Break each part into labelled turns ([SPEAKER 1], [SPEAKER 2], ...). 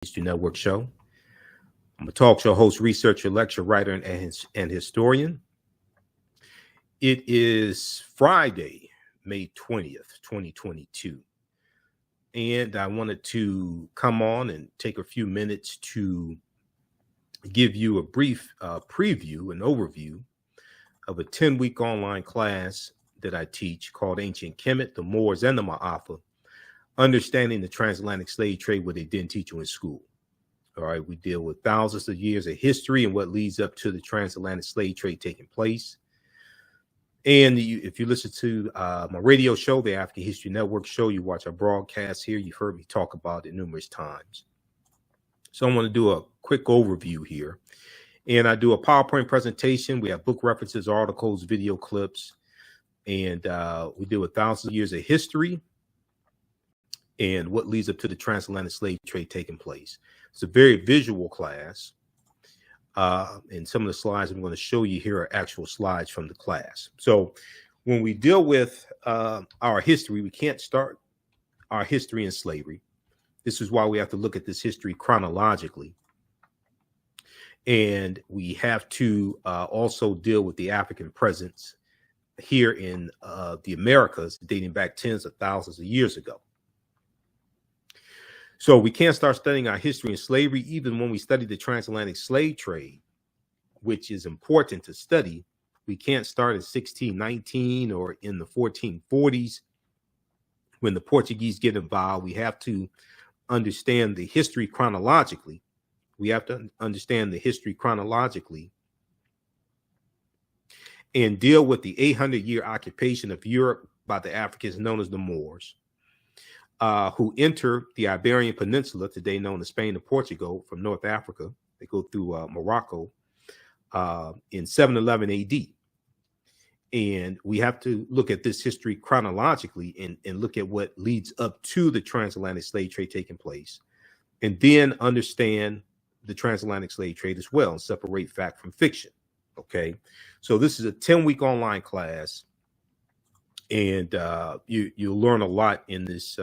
[SPEAKER 1] History Network show. I'm a talk show host, researcher, lecturer, writer, and historian. It is Friday, May 20th, 2022. And I wanted to come on and take a few minutes to give you a brief preview, an overview of a 10-week online class that I teach called Ancient Kemet, the Moors, and the Maafa, Understanding the Transatlantic Slave Trade, what they didn't teach you in school. All right, we deal with thousands of years of history and what leads up to the transatlantic slave trade taking place. And if you listen to my radio show, the African History Network show, you watch our broadcast here, you've heard me talk about it numerous times. So I want to do a quick overview here. And I do a PowerPoint presentation. We have book references, articles, video clips, and we deal with thousands of years of history and what leads up to the transatlantic slave trade taking place. It's a very visual class. And some of the slides I'm going to show you here are actual slides from the class. So when we deal with our history, we can't start our history in slavery. This is why we have to look at this history chronologically. And we have to also deal with the African presence here in the Americas dating back tens of thousands of years ago. So we can't start studying our history in slavery, even when we study the transatlantic slave trade, which is important to study. We can't start in 1619 or in the 1440s when the Portuguese get involved. We have to understand the history chronologically. We have to understand the history chronologically and deal with the 800-year occupation of Europe by the Africans known as the Moors, who enter the Iberian Peninsula, today known as Spain and Portugal, from North Africa. They go through Morocco in 711 AD. And we have to look at this history chronologically and look at what leads up to the transatlantic slave trade taking place, and then understand the transatlantic slave trade as well and separate fact from fiction. Okay, so this is a 10-week online class. And you'll learn a lot in this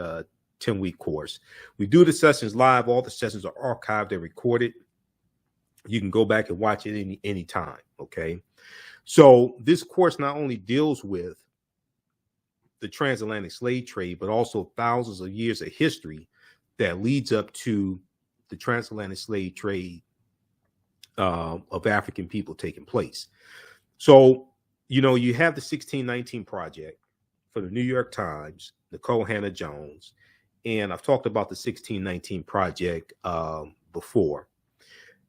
[SPEAKER 1] 10-week course. We do the sessions live. All the sessions are archived and recorded. You can go back and watch it any time. Okay. So this course not only deals with the transatlantic slave trade, but also thousands of years of history that leads up to the transatlantic slave trade of African people taking place. So, you know, you have the 1619 Project for the New York Times, Nicole Hannah-Jones, and I've talked about the 1619 Project before.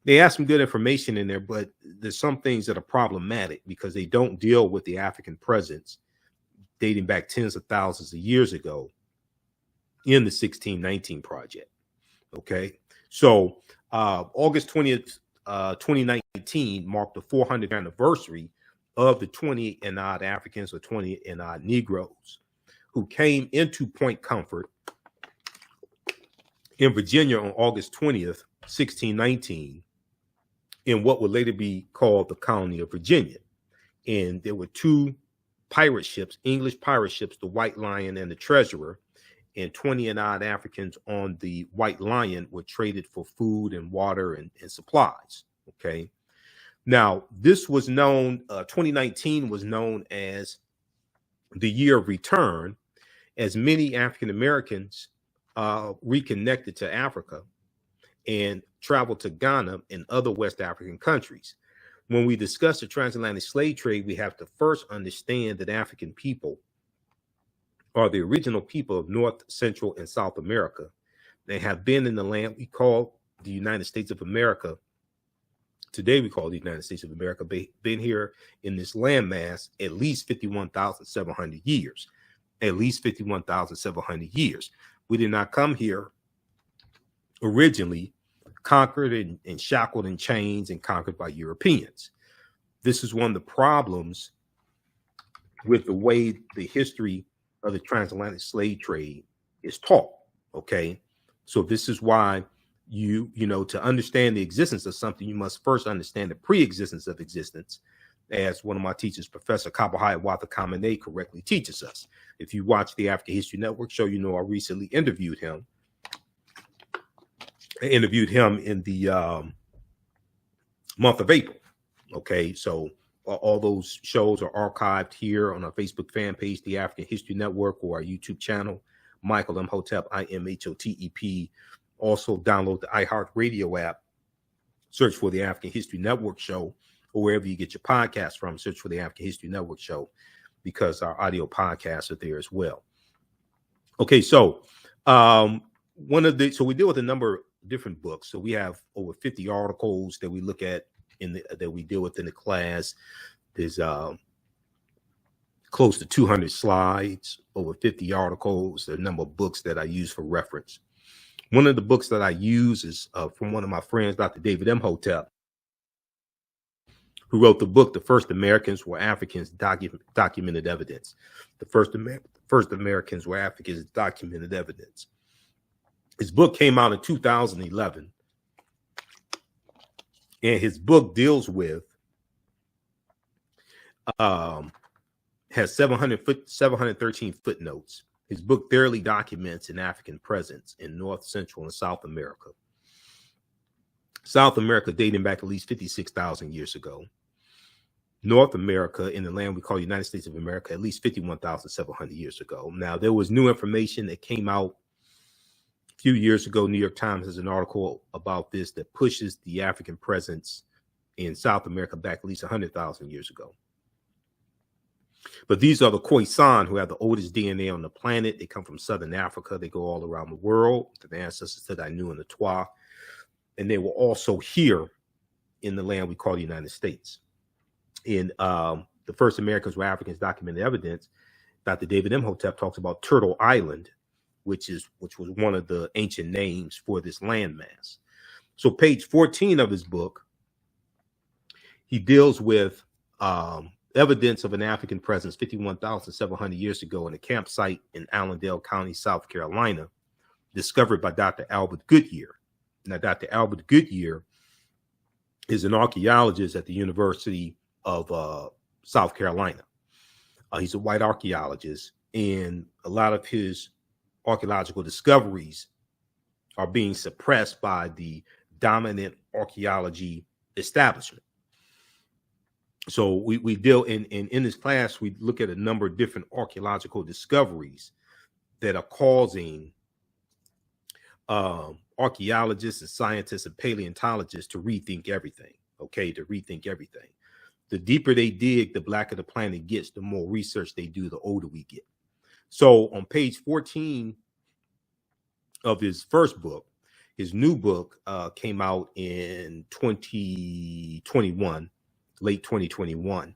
[SPEAKER 1] They have some good information in there, but there's some things that are problematic because they don't deal with the African presence dating back tens of thousands of years ago in the 1619 Project. Okay, so August 20th, 2019 marked the 400th anniversary of the 20 and odd Africans or 20 and odd Negroes who came into Point Comfort in Virginia on August 20th, 1619, in what would later be called the colony of Virginia. And there were two pirate ships, English pirate ships, the White Lion and the Treasurer, and 20 and odd Africans on the White Lion were traded for food and water and supplies. Okay. Now, this was known, 2019 was known as the year of return, as many African Americans reconnected to Africa and traveled to Ghana and other West African countries. When we discuss the transatlantic slave trade, we have to first understand that African people are the original people of North, Central, and South America. They have been in the land we call the United States of America. Today we call the United States of America, been here in this landmass at least 51,700 years. At least 51,700 years. We did not come here originally conquered and shackled in chains and conquered by Europeans. This is one of the problems with the way the history of the transatlantic slave trade is taught. Okay, so this is why you know, to understand the existence of something, you must first understand the pre-existence of existence, as one of my teachers, Professor Kabahaya Watha-Kamene, correctly teaches us. If you watch the African History Network show, you know I recently interviewed him. I interviewed him in the month of April. Okay, so all those shows are archived here on our Facebook fan page, the African History Network, or our YouTube channel, Michael Imhotep, IMHOTEP. Also, download the iHeartRadio app, search for the African History Network show, or wherever you get your podcast from, search for the African History Network show, because our audio podcasts are there as well. Okay, so so we deal with a number of different books. So we have over 50 articles that we look at that we deal with in the class. There's close to 200 slides, over 50 articles, a number of books that I use for reference. One of the books that I use is from one of my friends, Dr. David Imhotep, who wrote the book, The First Americans Were Africans, Documented Evidence. The First Americans Were Africans, Documented Evidence. His book came out in 2011. And his book deals with, has 713 footnotes. His book thoroughly documents an African presence in North, Central, and South America. South America dating back at least 56,000 years ago. North America, in the land we call United States of America, at least 51,700 years ago. Now, there was new information that came out a few years ago. New York Times has an article about this that pushes the African presence in South America back at least 100,000 years ago. But these are the Khoisan, who have the oldest DNA on the planet. They come from Southern Africa. They go all around the world. The ancestors that I knew in the Twa. And they were also here in the land we call the United States. In The First Americans Were Africans, Documented Evidence, Dr. David Imhotep talks about Turtle Island, which was one of the ancient names for this landmass. So page 14 of his book, he deals with evidence of an African presence 51,700 years ago in a campsite in Allendale County, South Carolina, discovered by Dr. Albert Goodyear. Now, Dr. Albert Goodyear is an archaeologist at the University of South Carolina. He's a white archaeologist, and a lot of his archaeological discoveries are being suppressed by the dominant archaeology establishment. So we deal in this class, we look at a number of different archaeological discoveries that are causing archaeologists and scientists and paleontologists to rethink everything. Okay, to rethink everything. The deeper they dig, the blacker the planet gets, the more research they do, the older we get. So on page 14 of his first book, his new book came out in 2021, late 2021.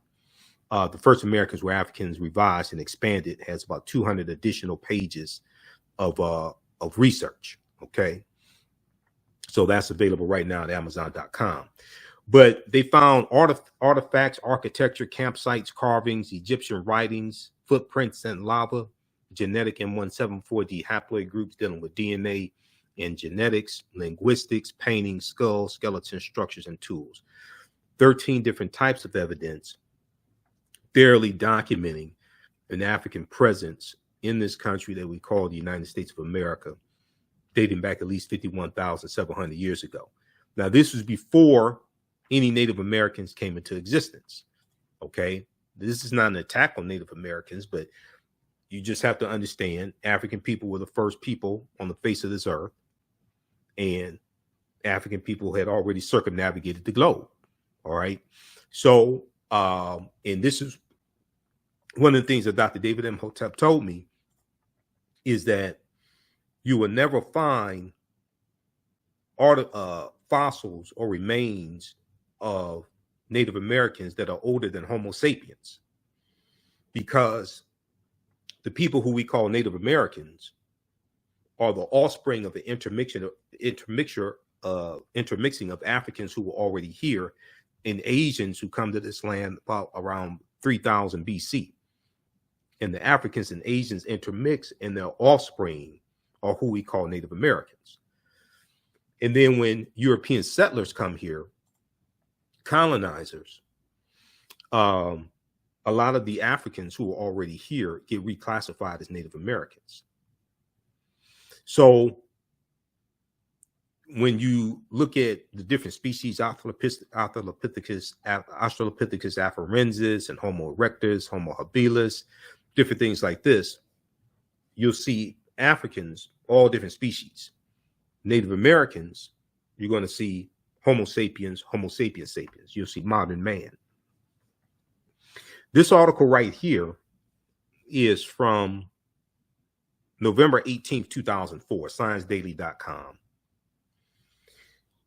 [SPEAKER 1] The First Americans Were Africans, revised and expanded, has about 200 additional pages of research. Okay, so that's available right now at Amazon.com. But they found artifacts, architecture, campsites, carvings, Egyptian writings, footprints and lava, genetic M174D haploid groups dealing with DNA and genetics, linguistics, painting, skulls, skeletons, structures, and tools. 13 different types of evidence thoroughly documenting an African presence in this country that we call the United States of America, dating back at least 51,700 years ago. Now, this was before any Native Americans came into existence. Okay, this is not an attack on Native Americans, but you just have to understand African people were the first people on the face of this earth, and African people had already circumnavigated the globe. All right, so and this is one of the things that Dr. David Imhotep told me, is that you will never find fossils or remains of Native Americans that are older than Homo sapiens, because the people who we call Native Americans are the offspring of the intermixing of Africans who were already here and Asians who come to this land about around 3000 BC. And the Africans and Asians intermix, and their offspring are who we call Native Americans. And then when European settlers come here, colonizers, a lot of the Africans who are already here get reclassified as Native Americans. So when you look at the different species, Australopithecus afarensis, and Homo erectus, Homo habilis, different things like this, you'll see Africans, all different species. Native Americans, you're going to see Homo sapiens, Homo sapiens sapiens. You'll see modern man. This article right here is from November 18th, 2004, ScienceDaily.com.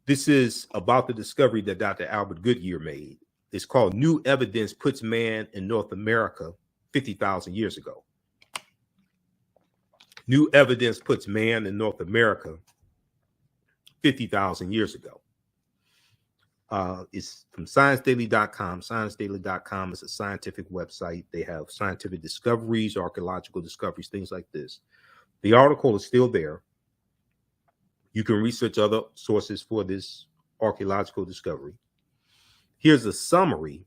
[SPEAKER 1] This is about the discovery that Dr. Albert Goodyear made. It's called New Evidence Puts Man in North America 50,000 years ago. New evidence puts man in North America 50,000 years ago. It's from ScienceDaily.com. ScienceDaily.com is a scientific website. They have scientific discoveries, archaeological discoveries, things like this. The article is still there. You can research other sources for this archaeological discovery. Here's a summary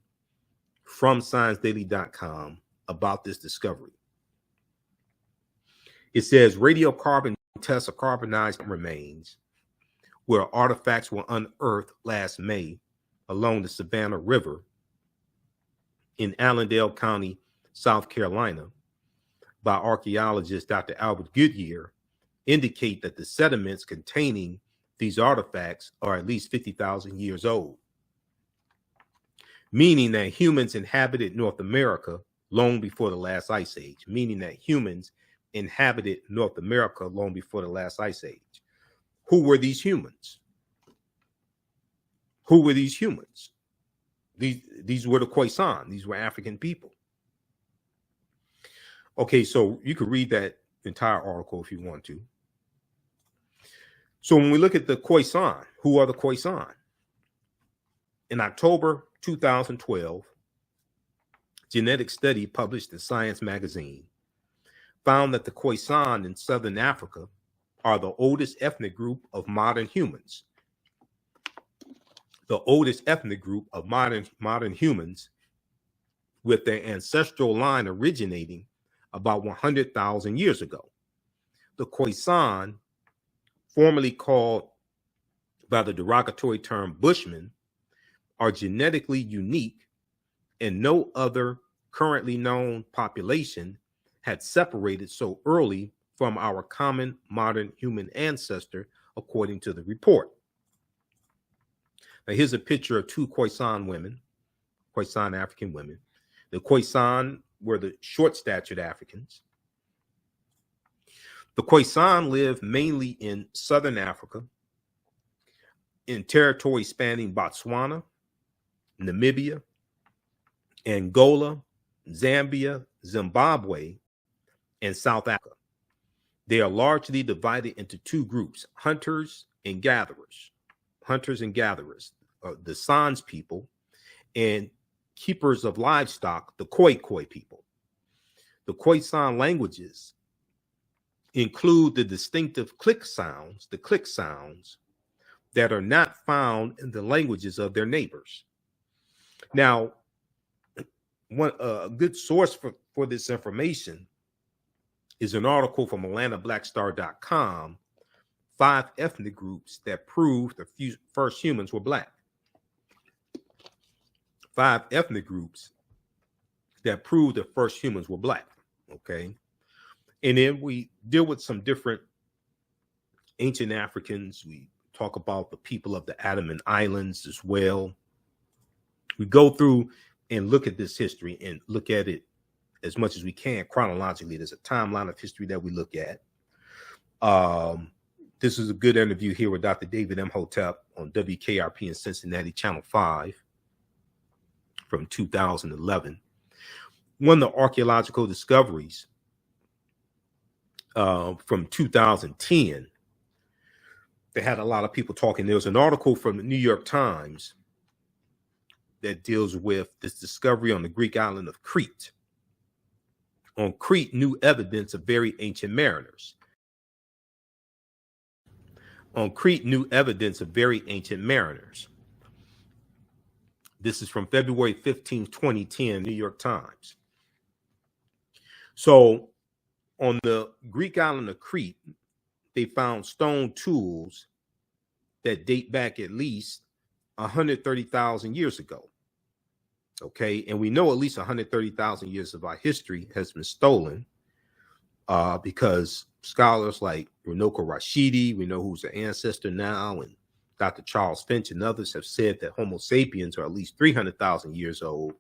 [SPEAKER 1] from ScienceDaily.com about this discovery. It says radiocarbon tests of carbonized remains where artifacts were unearthed last May along the Savannah River in Allendale County, South Carolina, by archaeologist Dr. Albert Goodyear indicate that the sediments containing these artifacts are at least 50,000 years old, meaning that humans inhabited North America long before the last ice age, meaning that humans inhabited North America long before the last ice age. Who were these humans? Who were these humans? These were the Khoisan. These were African people. Okay, so you could read that entire article if you want to. So when we look at the Khoisan, who are the Khoisan? In October 2012, genetic study published in Science magazine found that the Khoisan in Southern Africa are the oldest ethnic group of modern humans. The oldest ethnic group of modern humans, with their ancestral line originating about 100,000 years ago. The Khoisan, formerly called by the derogatory term Bushmen, are genetically unique, and no other currently known population had separated so early from our common modern human ancestor, according to the report. Now, here's a picture of two Khoisan women, Khoisan African women. The Khoisan were the short-statured Africans. The Khoisan live mainly in southern Africa, in territory spanning Botswana, Namibia, Angola, Zambia, Zimbabwe, and South Africa. They are largely divided into two groups, hunters and gatherers. Hunters and gatherers, the Sans people, and keepers of livestock, the Khoi people. The Khoisan languages include the distinctive click sounds, that are not found in the languages of their neighbors. Now, a good source for this information is an article from AtlantaBlackStar.com, 5 ethnic groups that proved the first humans were Black. 5 ethnic groups that proved the first humans were Black, okay? And then we deal with some different ancient Africans. We talk about the people of the Andaman Islands as well. We go through and look at this history and look at it as much as we can chronologically. There's a timeline of history that we look at. This is a good interview here with Dr. David M. Hotep on WKRP in Cincinnati, Channel 5 from 2011. One of the archaeological discoveries from 2010, they had a lot of people talking. There was an article from the New York Times that deals with this discovery on the Greek island of Crete. On Crete, new evidence of very ancient mariners. On Crete, new evidence of very ancient mariners. This is from February 15, 2010, New York Times. So on the Greek island of Crete, they found stone tools that date back at least 130,000 years ago. Okay, and we know at least 130,000 years of our history has been stolen because scholars like Runoko Rashidi, we know who's the ancestor now, and Dr. Charles Finch and others have said that Homo sapiens are at least 300,000 years old,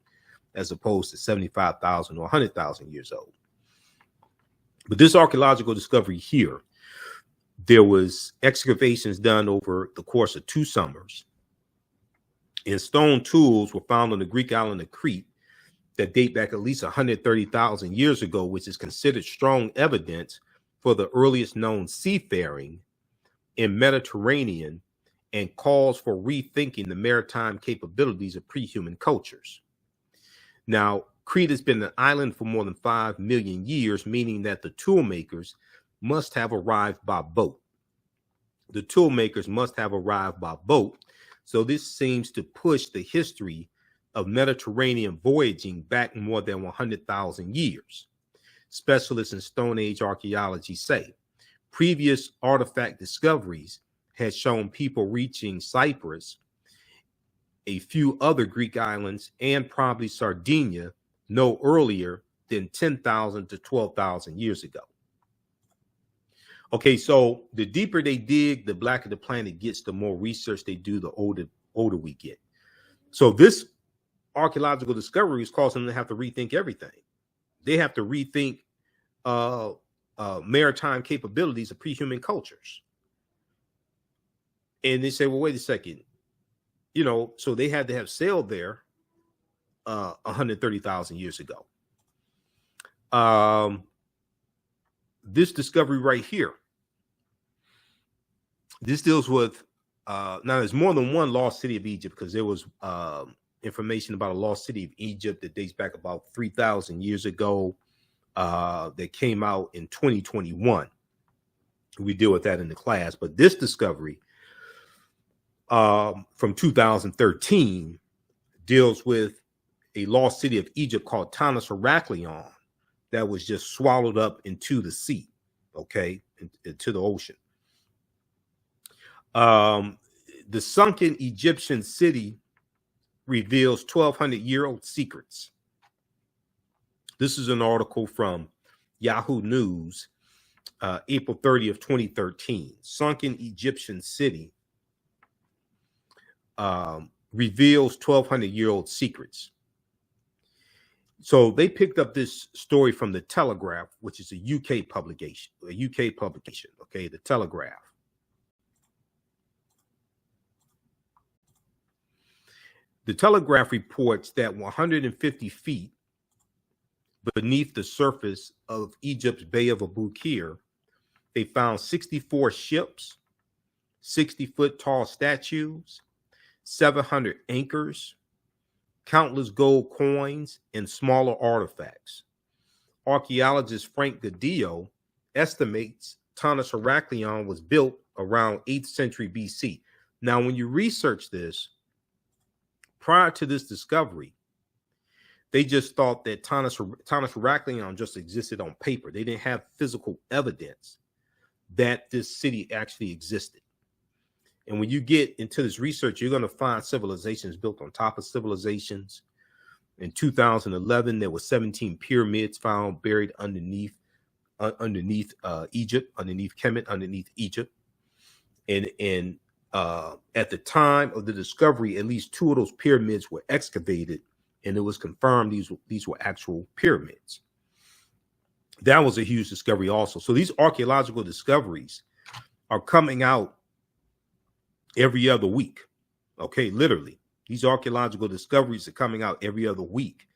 [SPEAKER 1] as opposed to 75,000 or 100,000 years old. But this archaeological discovery here, there was excavations done over the course of 2 summers, and stone tools were found on the Greek island of Crete that date back at least 130,000 years ago, which is considered strong evidence for the earliest known seafaring in Mediterranean and calls for rethinking the maritime capabilities of pre-human cultures. Now, Crete has been an island for more than 5 million years, meaning that the tool makers must have arrived by boat. The tool makers must have arrived by boat. So this seems to push the history of Mediterranean voyaging back more than 100,000 years. Specialists in Stone Age archaeology say previous artifact discoveries had shown people reaching Cyprus, a few other Greek islands, and probably Sardinia no earlier than 10,000 to 12,000 years ago. Okay, so the deeper they dig, the blacker the planet gets, the more research they do, the older we get. So this archaeological discovery is causing them to have to rethink everything. They have to rethink maritime capabilities of pre-human cultures. And they say, well, wait a second. You know, so they had to have sailed there 130,000 years ago. This discovery right here, this deals with, now there's more than one lost city of Egypt, because there was information about a lost city of Egypt that dates back about 3,000 years ago that came out in 2021. We deal with that in the class, but this discovery from 2013 deals with a lost city of Egypt called Tanis Heraklion that was just swallowed up into the sea, okay, into the ocean. The sunken Egyptian city reveals 1,200-year-old secrets. This is an article from Yahoo News, April 30th, 2013. Sunken Egyptian city reveals 1,200-year-old secrets. So they picked up this story from the Telegraph, which is a UK publication. Okay, the Telegraph. The Telegraph reports that 150 feet beneath the surface of Egypt's Bay of Abu Qir, they found 64 ships, 60-foot tall statues, 700 anchors, countless gold coins, and smaller artifacts. Archaeologist Frank Gadillo estimates Tanis Heraklion was built around 8th century BC. Now, when you research this, prior to this discovery, they just thought that Tanis Heraklion just existed on paper. They didn't have physical evidence that this city actually existed. And when you get into this research, you're going to find civilizations built on top of civilizations. In 2011, there were 17 pyramids found buried underneath Egypt, underneath Kemet, underneath Egypt. And at the time of the discovery, at least 2 of those pyramids were excavated, and it was confirmed these were actual pyramids. That was a huge discovery also. So these archaeological discoveries are coming out every other week. Okay, literally. These archaeological discoveries are coming out every other week.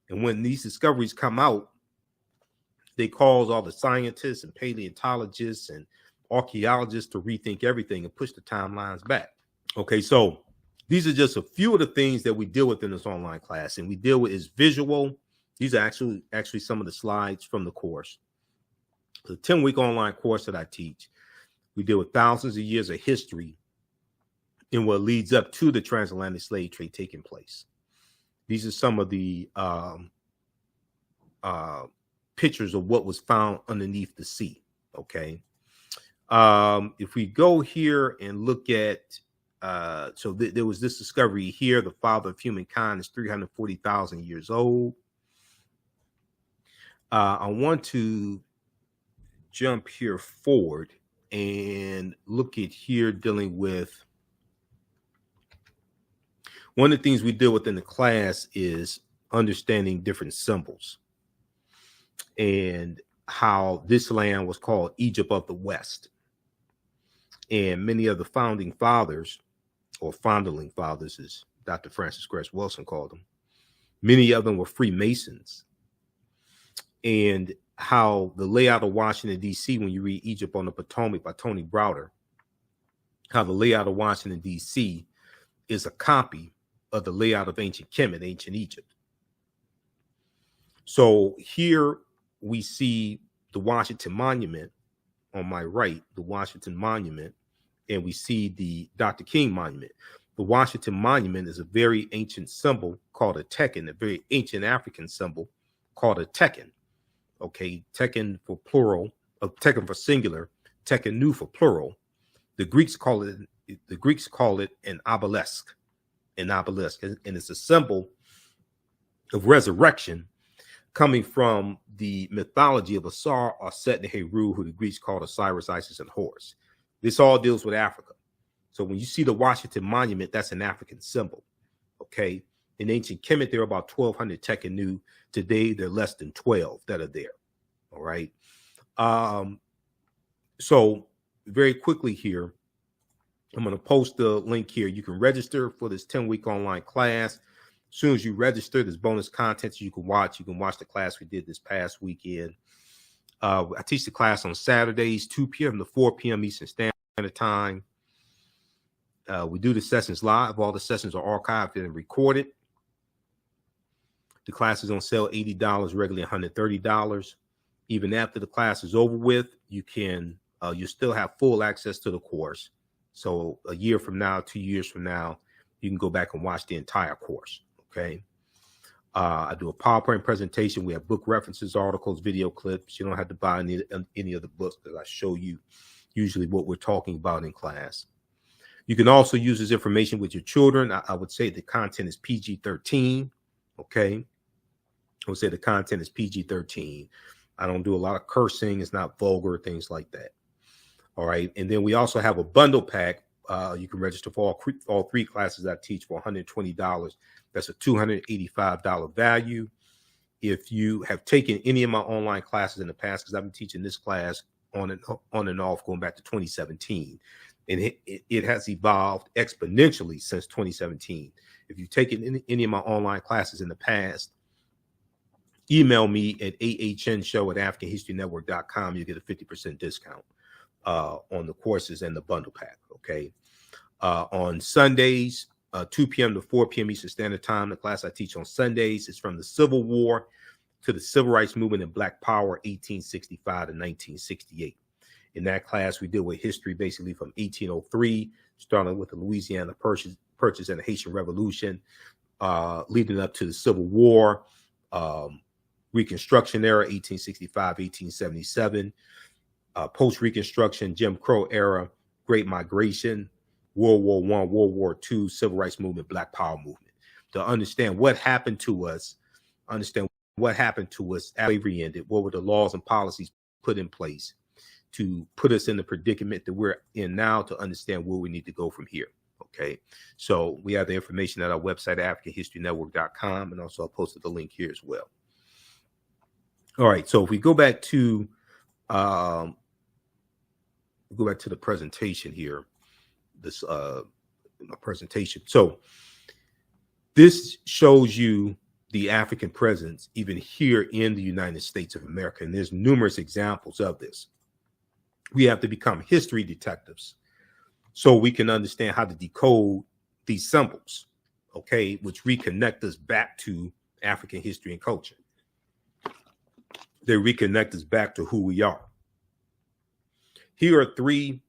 [SPEAKER 1] And when these discoveries come out, they cause all the scientists and paleontologists and archaeologists to rethink everything and push the timelines back. Okay, so these are just a few of the things that we deal with in this online class, and we deal with is visual. These are actually some of the slides from the course. The 10-week online course that I teach, we deal with thousands of years of history in what leads up to the transatlantic slave trade taking place. These are some of the pictures of what was found underneath the sea. Okay. If we go here and look at, so there was this discovery here, the father of humankind is 340,000 years old. I want to jump here forward and look at here dealing with one of the things we deal with in the class is understanding different symbols and how this land was called Egypt of the West. And many of the founding fathers, or foundling fathers, as Dr. Francis Cress Wilson called them, many of them were Freemasons. And how the layout of Washington, D.C., when you read Egypt on the Potomac by Tony Browder, how the layout of Washington, D.C. is a copy of the layout of ancient Kemet, ancient Egypt. So here we see the Washington Monument on my right, the Washington Monument, and we see the Dr. King Monument. The Washington Monument is a very ancient symbol called a tekken, a very ancient African symbol called a tekken. Okay, tekken for plural, tekken for singular, tekkenu for plural. The Greeks call it an obelisk, and it's a symbol of resurrection coming from the mythology of Asar, Aset, and Heru, who the Greeks called Osiris, Isis, and Horus. This all deals with Africa. So when you see the Washington Monument, that's an African symbol. Okay, in ancient Kemet, there are about 1,200 tekkenu. Today, there are less than 12 that are there. All right. So very quickly here, I'm going to post the link here. You can register for this 10-week online class. As soon as you register, there's bonus content you can watch. You can watch the class we did this past weekend. I teach the class on Saturdays, 2 p.m. to 4 p.m. Eastern Standard Time. We do the sessions live. All the sessions are archived and recorded. The class is on sale $80, regularly $130. Even after the class is over with, you still have full access to the course. So a year from now, 2 years from now, you can go back and watch the entire course. Okay. I do a PowerPoint presentation. We have book references, articles, video clips. You don't have to buy any of the books because I show you usually what we're talking about in class. You can also use this information with your children. I would say the content is PG-13. Okay. I would say the content is PG-13. I don't do a lot of cursing. It's not vulgar, things like that. All right. And then we also have a bundle pack. You can register for all three classes I teach for $120. That's a $285 value. If you have taken any of my online classes in the past, because I've been teaching this class on and off going back to 2017, and it has evolved exponentially since 2017. If you've taken any of my online classes in the past, email me at ahnshow@africanhistorynetwork.com. You get a 50% discount on the courses and the bundle pack. Okay. On Sundays, 2 p.m. to 4 p.m. Eastern Standard Time, the class I teach on Sundays is from the Civil War to the Civil Rights Movement and Black Power, 1865 to 1968. In that class, we deal with history basically from 1803, starting with the Louisiana Purchase and the Haitian Revolution, leading up to the Civil War, Reconstruction era, 1865, 1877, post-Reconstruction, Jim Crow era, Great Migration, World War I, World War II, Civil Rights Movement, Black Power Movement. To understand what happened to us, after slavery ended, what were the laws and policies put in place to put us in the predicament that we're in now, to understand where we need to go from here. Okay, so we have the information at our website, AfricanHistoryNetwork.com, and also I posted the link here as well. All right, so if we go back to the presentation here, this presentation. So this shows you the African presence even here in the United States of America, and there's numerous examples of this. We have to become history detectives so we can understand how to decode these symbols, okay, which reconnect us back to African history and culture. They reconnect us back to who we are. Here are three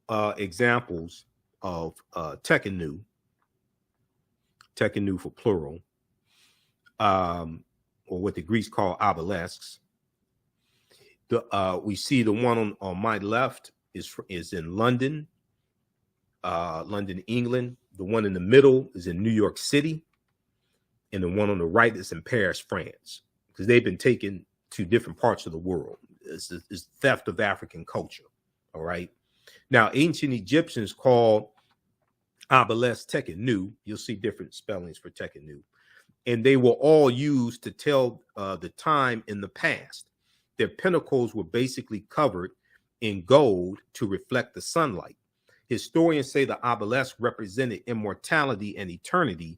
[SPEAKER 1] examples of tekkenu for plural, or what the Greeks call obelisks. We see the one on my left is in London, England. The one in the middle is in New York City, and the one on the right is in Paris, France, because they've been taken to different parts of the world. It's theft of African culture. All right. Now, ancient Egyptians called obelisk tekenu. You'll see different spellings for tekenu. And they were all used to tell the time in the past. Their pinnacles were basically covered in gold to reflect the sunlight. Historians say the obelisk represented immortality and eternity,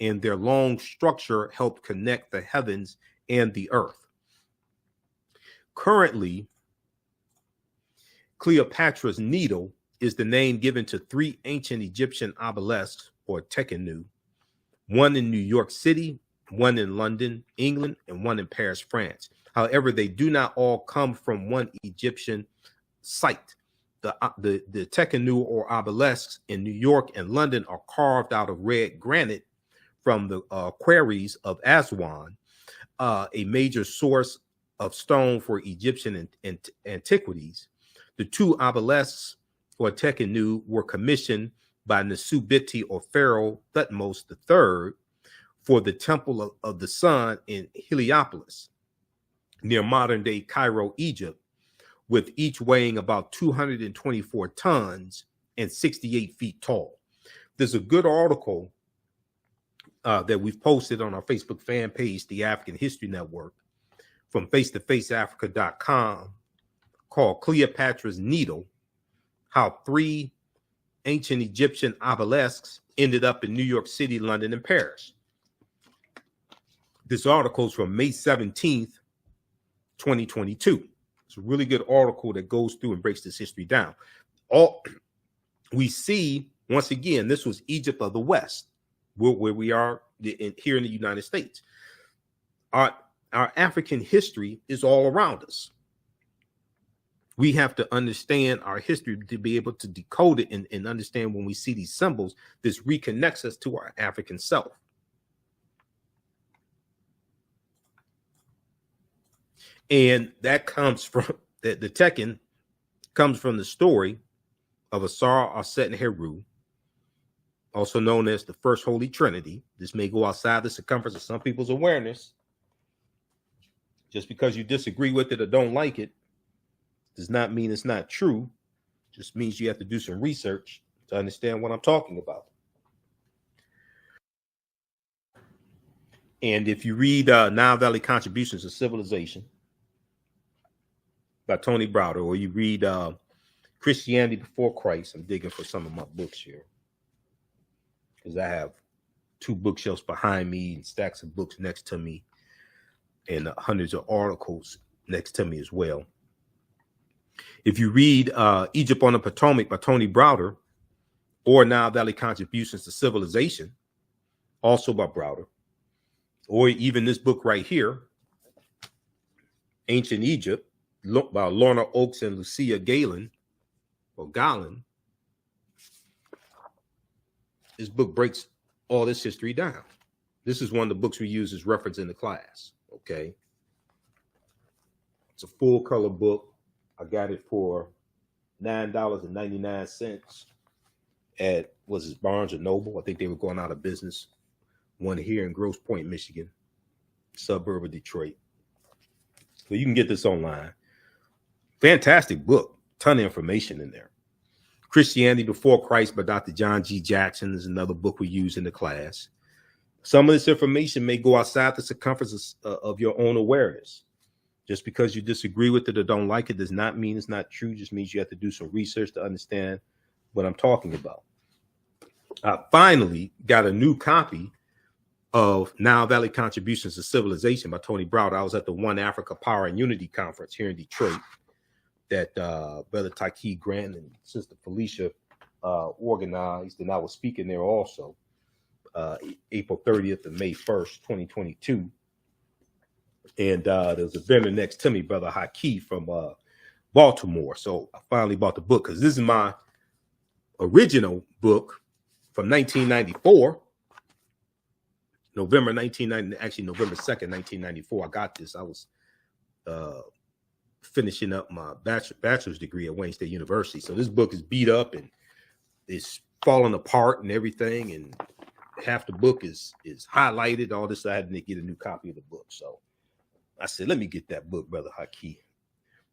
[SPEAKER 1] and their long structure helped connect the heavens and the earth. Currently, Cleopatra's Needle is the name given to 3 ancient Egyptian obelisks, or tekenu, one in New York City, one in London, England, and one in Paris, France. However, they do not all come from one Egyptian site. The tekenu, or obelisks, in New York and London are carved out of red granite from the quarries of Aswan, a major source of stone for Egyptian antiquities. The 2 obelisks, or tekenu, were commissioned by Nesubiti, or Pharaoh Thutmose III, for the Temple of the Sun in Heliopolis, near modern-day Cairo, Egypt, with each weighing about 224 tons and 68 feet tall. There's a good article that we've posted on our Facebook fan page, the African History Network, from face-to-faceafrica.com, called Cleopatra's Needle, how 3 ancient Egyptian obelisks ended up in New York City, London, and Paris. This article is from May 17th, 2022. It's a really good article that goes through and breaks this history down. All we see, once again, this was Egypt of the West, where we are here in the United States. Our African history is all around us. We have to understand our history to be able to decode it and understand when we see these symbols, this reconnects us to our African self. And that comes from, the Tekken comes from the story of Asar, Aset, and Heru, also known as the First Holy Trinity. This may go outside the circumference of some people's awareness. Just because you disagree with it or don't like it does not mean it's not true. It just means you have to do some research to understand what I'm talking about. And if you read Nile Valley Contributions to Civilization by Tony Browder, or you read Christianity Before Christ, I'm digging for some of my books here, because I have 2 bookshelves behind me and stacks of books next to me, and hundreds of articles next to me as well. If you read Egypt on the Potomac by Tony Browder, or Nile Valley Contributions to Civilization, also by Browder, or even this book right here, Ancient Egypt, by Lorna Oakes and Lucia Galen, or Galen, this book breaks all this history down. This is one of the books we use as reference in the class, okay? It's a full color book. I got it for $9.99 at, was it Barnes & Noble? I think they were going out of business. One here in Grosse Pointe, Michigan, suburb of Detroit. So you can get this online. Fantastic book. Ton of information in there. Christianity Before Christ by Dr. John G. Jackson is another book we use in the class. Some of this information may go outside the circumference of your own awareness. Just because you disagree with it or don't like it does not mean it's not true. It just means you have to do some research to understand what I'm talking about. I finally got a new copy of Nile Valley Contributions to Civilization by Tony Browder. I was at the One Africa Power and Unity Conference here in Detroit that Brother Taki Grant and Sister Felicia organized, and I was speaking there also April 30th and May 1st, 2022. And there was a vendor next to me, Brother Haki from Baltimore. So I finally bought the book because this is my original book from 1994. November 2nd, 1994. I got this. I was finishing up my bachelor's degree at Wayne State University. So this book is beat up and it's falling apart and everything. And half the book is highlighted. All this, I had to get a new copy of the book. So I said, let me get that book, Brother Haki.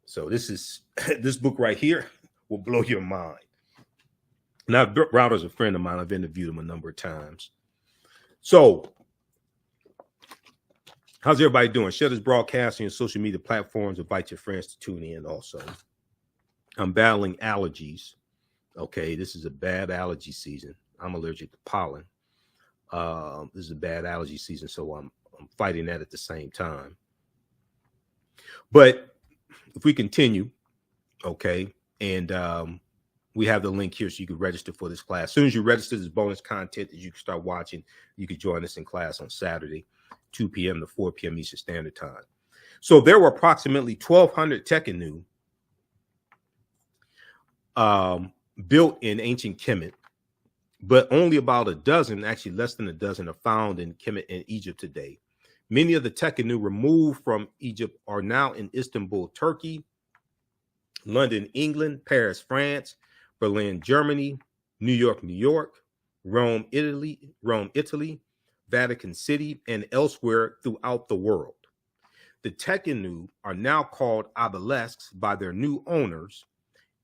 [SPEAKER 1] So this book right here will blow your mind. Now, Browder's a friend of mine. I've interviewed him a number of times. So how's everybody doing? Share this broadcast on your social media platforms. Invite your friends to tune in also. I'm battling allergies. Okay, this is a bad allergy season. I'm allergic to pollen. This is a bad allergy season, so I'm fighting that at the same time. But if we continue, okay, and we have the link here so you can register for this class. As soon as you register, there's bonus content that you can start watching. You can join us in class on Saturday, 2 p.m. to 4 p.m. Eastern Standard Time. So there were approximately 1,200 Tekenu built in ancient Kemet, but only about a dozen, actually less than a dozen, are found in Kemet in Egypt today. Many of the Tekenu removed from Egypt are now in Istanbul, Turkey, London, England, Paris, France, Berlin, Germany, New York, Rome, Italy, Vatican City, and elsewhere throughout the world. The Tekenu are now called obelisks by their new owners,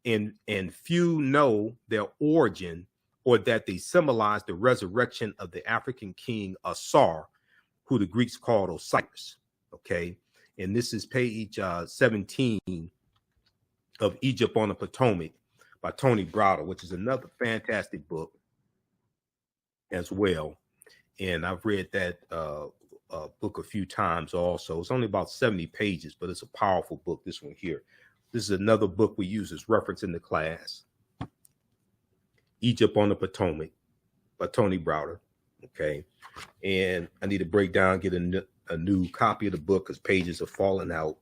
[SPEAKER 1] and few know their origin or that they symbolize the resurrection of the African king Asar, who the Greeks called Osiris. Okay, and this is page 17 of Egypt on the Potomac by Tony Browder, which is another fantastic book as well. And I've read that book a few times also. It's only about 70 pages, but it's a powerful book, this one here. This is another book we use as reference in the class. Egypt on the Potomac by Tony Browder. Okay. And I need to break down, get a new copy of the book because pages are falling out.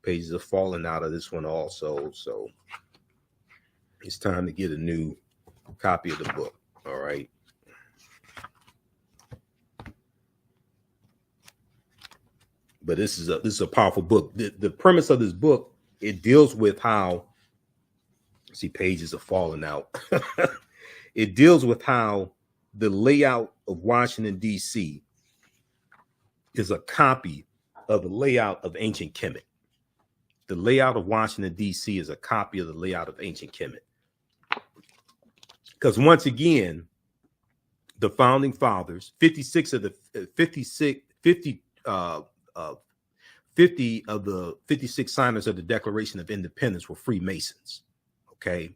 [SPEAKER 1] Pages are falling out of this one also. So it's time to get a new copy of the book. All right. But this is a powerful book. The premise of this book, it deals with how, see, pages are falling out. It deals with how the layout of Washington, D.C. is a copy of the layout of ancient Kemet. The layout of Washington, D.C. is a copy of the layout of ancient Kemet. Because once again, the founding fathers, 50 of the 56 signers of the Declaration of Independence were Freemasons. Okay.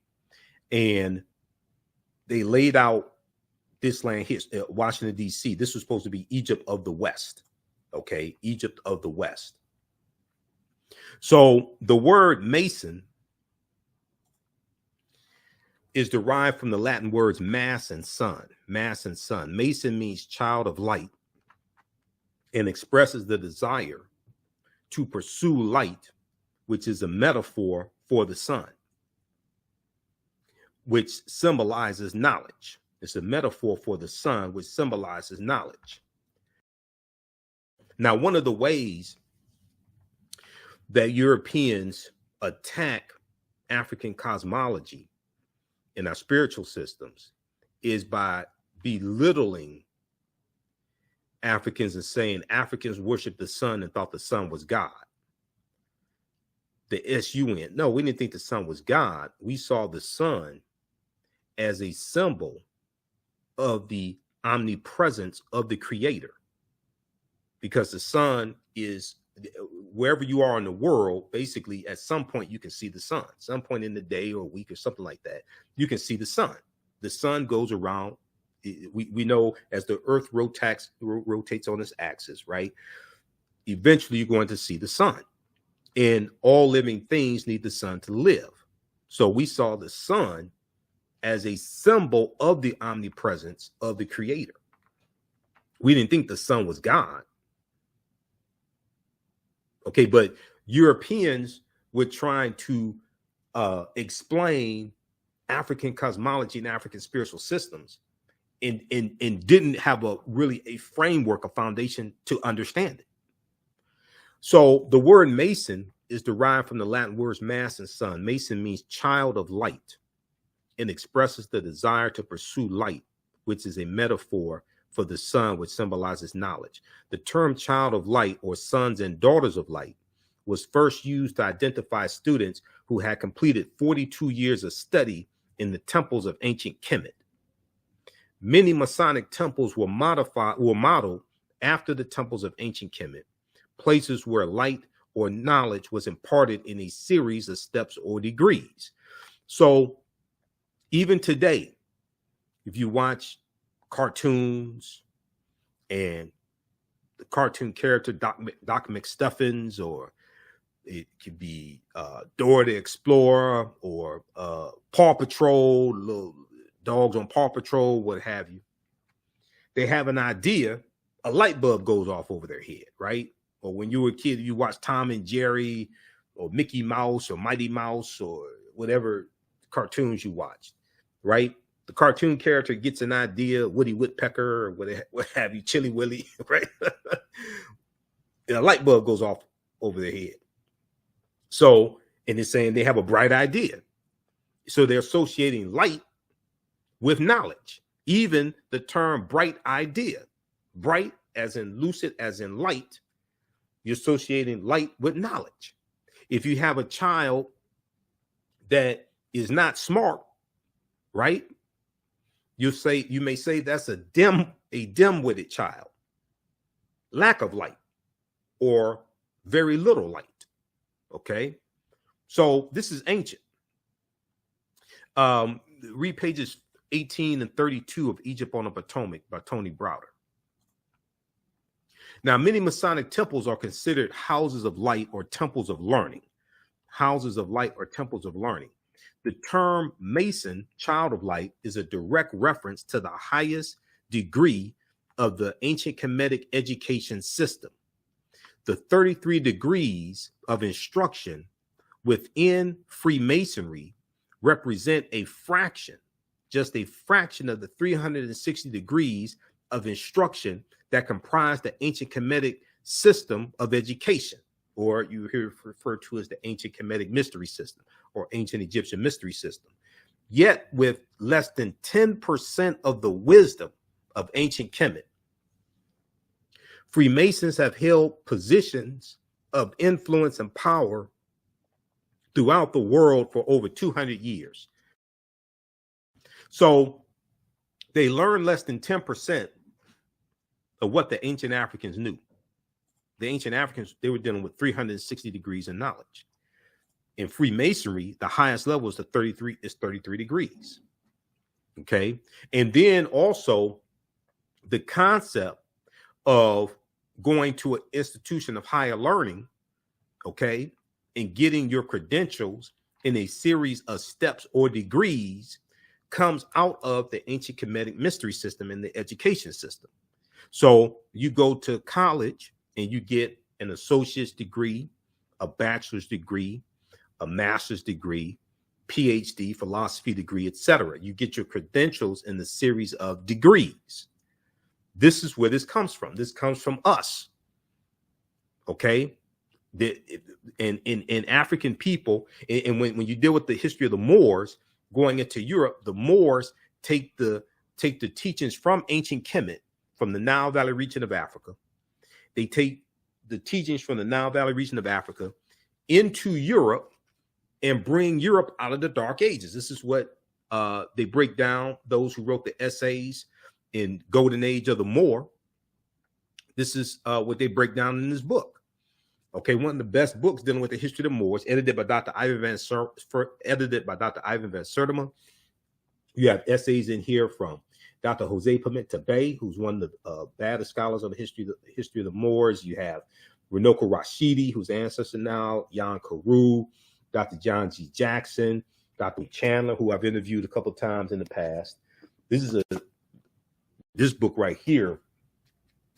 [SPEAKER 1] And they laid out this land here, Washington, D.C. This was supposed to be Egypt of the West. Okay. Egypt of the West. So the word Mason is derived from the Latin words mass and sun. Mass and sun. Mason means child of light and expresses the desire to pursue light, which is a metaphor for the sun, which symbolizes knowledge. It's a metaphor for the sun, which symbolizes knowledge. Now, one of the ways that Europeans attack African cosmology in our spiritual systems is by belittling Africans and saying Africans worshiped the sun and thought the sun was God. The S-U-N. No, we didn't think the sun was God. We saw the sun as a symbol of the omnipresence of the creator. Because the sun is, wherever you are in the world, basically at some point you can see the sun. Some point in the day or week or something like that, you can see the sun. The sun goes around. We know as the earth rotates on its axis, right? Eventually you're going to see the sun. And all living things need the sun to live. So we saw the sun as a symbol of the omnipresence of the creator. We didn't think the sun was God. Okay, but Europeans were trying to explain African cosmology and African spiritual systems and didn't have a framework, a foundation to understand it. So the word Mason is derived from the Latin words mass and sun. Mason means child of light and expresses the desire to pursue light, which is a metaphor for the sun, which symbolizes knowledge. The term child of light, or sons and daughters of light, was first used to identify students who had completed 42 years of study in the temples of ancient Kemet. Many Masonic temples were modeled after the temples of ancient Kemet, places where light or knowledge was imparted in a series of steps or degrees. So even today, if you watch cartoons and the cartoon character Doc McStuffins, or it could be Dora the Explorer, or Paw Patrol, little dogs on Paw Patrol, what have you, they have an idea, a light bulb goes off over their head, right? Or when you were a kid, you watch Tom and Jerry or Mickey Mouse or Mighty Mouse or whatever cartoons you watched, right? The cartoon character gets an idea, Woody Woodpecker or what have you, Chili Willy, right? And a light bulb goes off over their head. So, and it's saying they have a bright idea. So they're associating light with knowledge. Even the term bright idea, bright as in lucid, as in light, you're associating light with knowledge. If you have a child that is not smart, right? You may say that's a dim-witted child, lack of light, or very little light. Okay, so this is ancient. Read pages 18 and 32 of Egypt on the Potomac by Tony Browder. Now, many Masonic temples are considered houses of light or temples of learning. Houses of light or temples of learning. The term Mason, child of light, is a direct reference to the highest degree of the ancient Kemetic education system. The 33 degrees of instruction within Freemasonry represent a fraction, just a fraction of the 360 degrees of instruction that comprise the ancient Kemetic system of education, or you hear referred to as the ancient Kemetic mystery system or ancient Egyptian mystery system. Yet with less than 10% of the wisdom of ancient Kemet, Freemasons have held positions of influence and power throughout the world for over 200 years. So they learned less than 10% of what the ancient Africans knew. The ancient Africans, they were dealing with 360 degrees of knowledge. In Freemasonry, the highest level is 33 degrees. Okay. And then also the concept of going to an institution of higher learning, okay, and getting your credentials in a series of steps or degrees comes out of the ancient Kemetic mystery system and the education system. So you go to college and you get an associate's degree, a bachelor's degree, a master's degree, PhD, philosophy degree, etc. You get your credentials in the series of degrees. This is where this comes from. This comes from us. Okay. In African people, and when you deal with the history of the Moors going into Europe, the Moors take the teachings from ancient Kemet, from the Nile Valley region of Africa. They take the teachings from the Nile Valley region of Africa into Europe and bring Europe out of the Dark Ages. This is what they break down, those who wrote the essays in Golden Age of the Moor. This is what they break down in this book. Okay, one of the best books dealing with the history of the Moors, edited by Dr. Ivan Van Sertima. You have essays in here from Dr. Jose Pimenta Bay, who's one of the baddest scholars of the history of the Moors. You have Runoko Rashidi, who's ancestor now, Jan Carew, Dr. John G. Jackson, Dr. Chandler, who I've interviewed a couple of times in the past. This book right here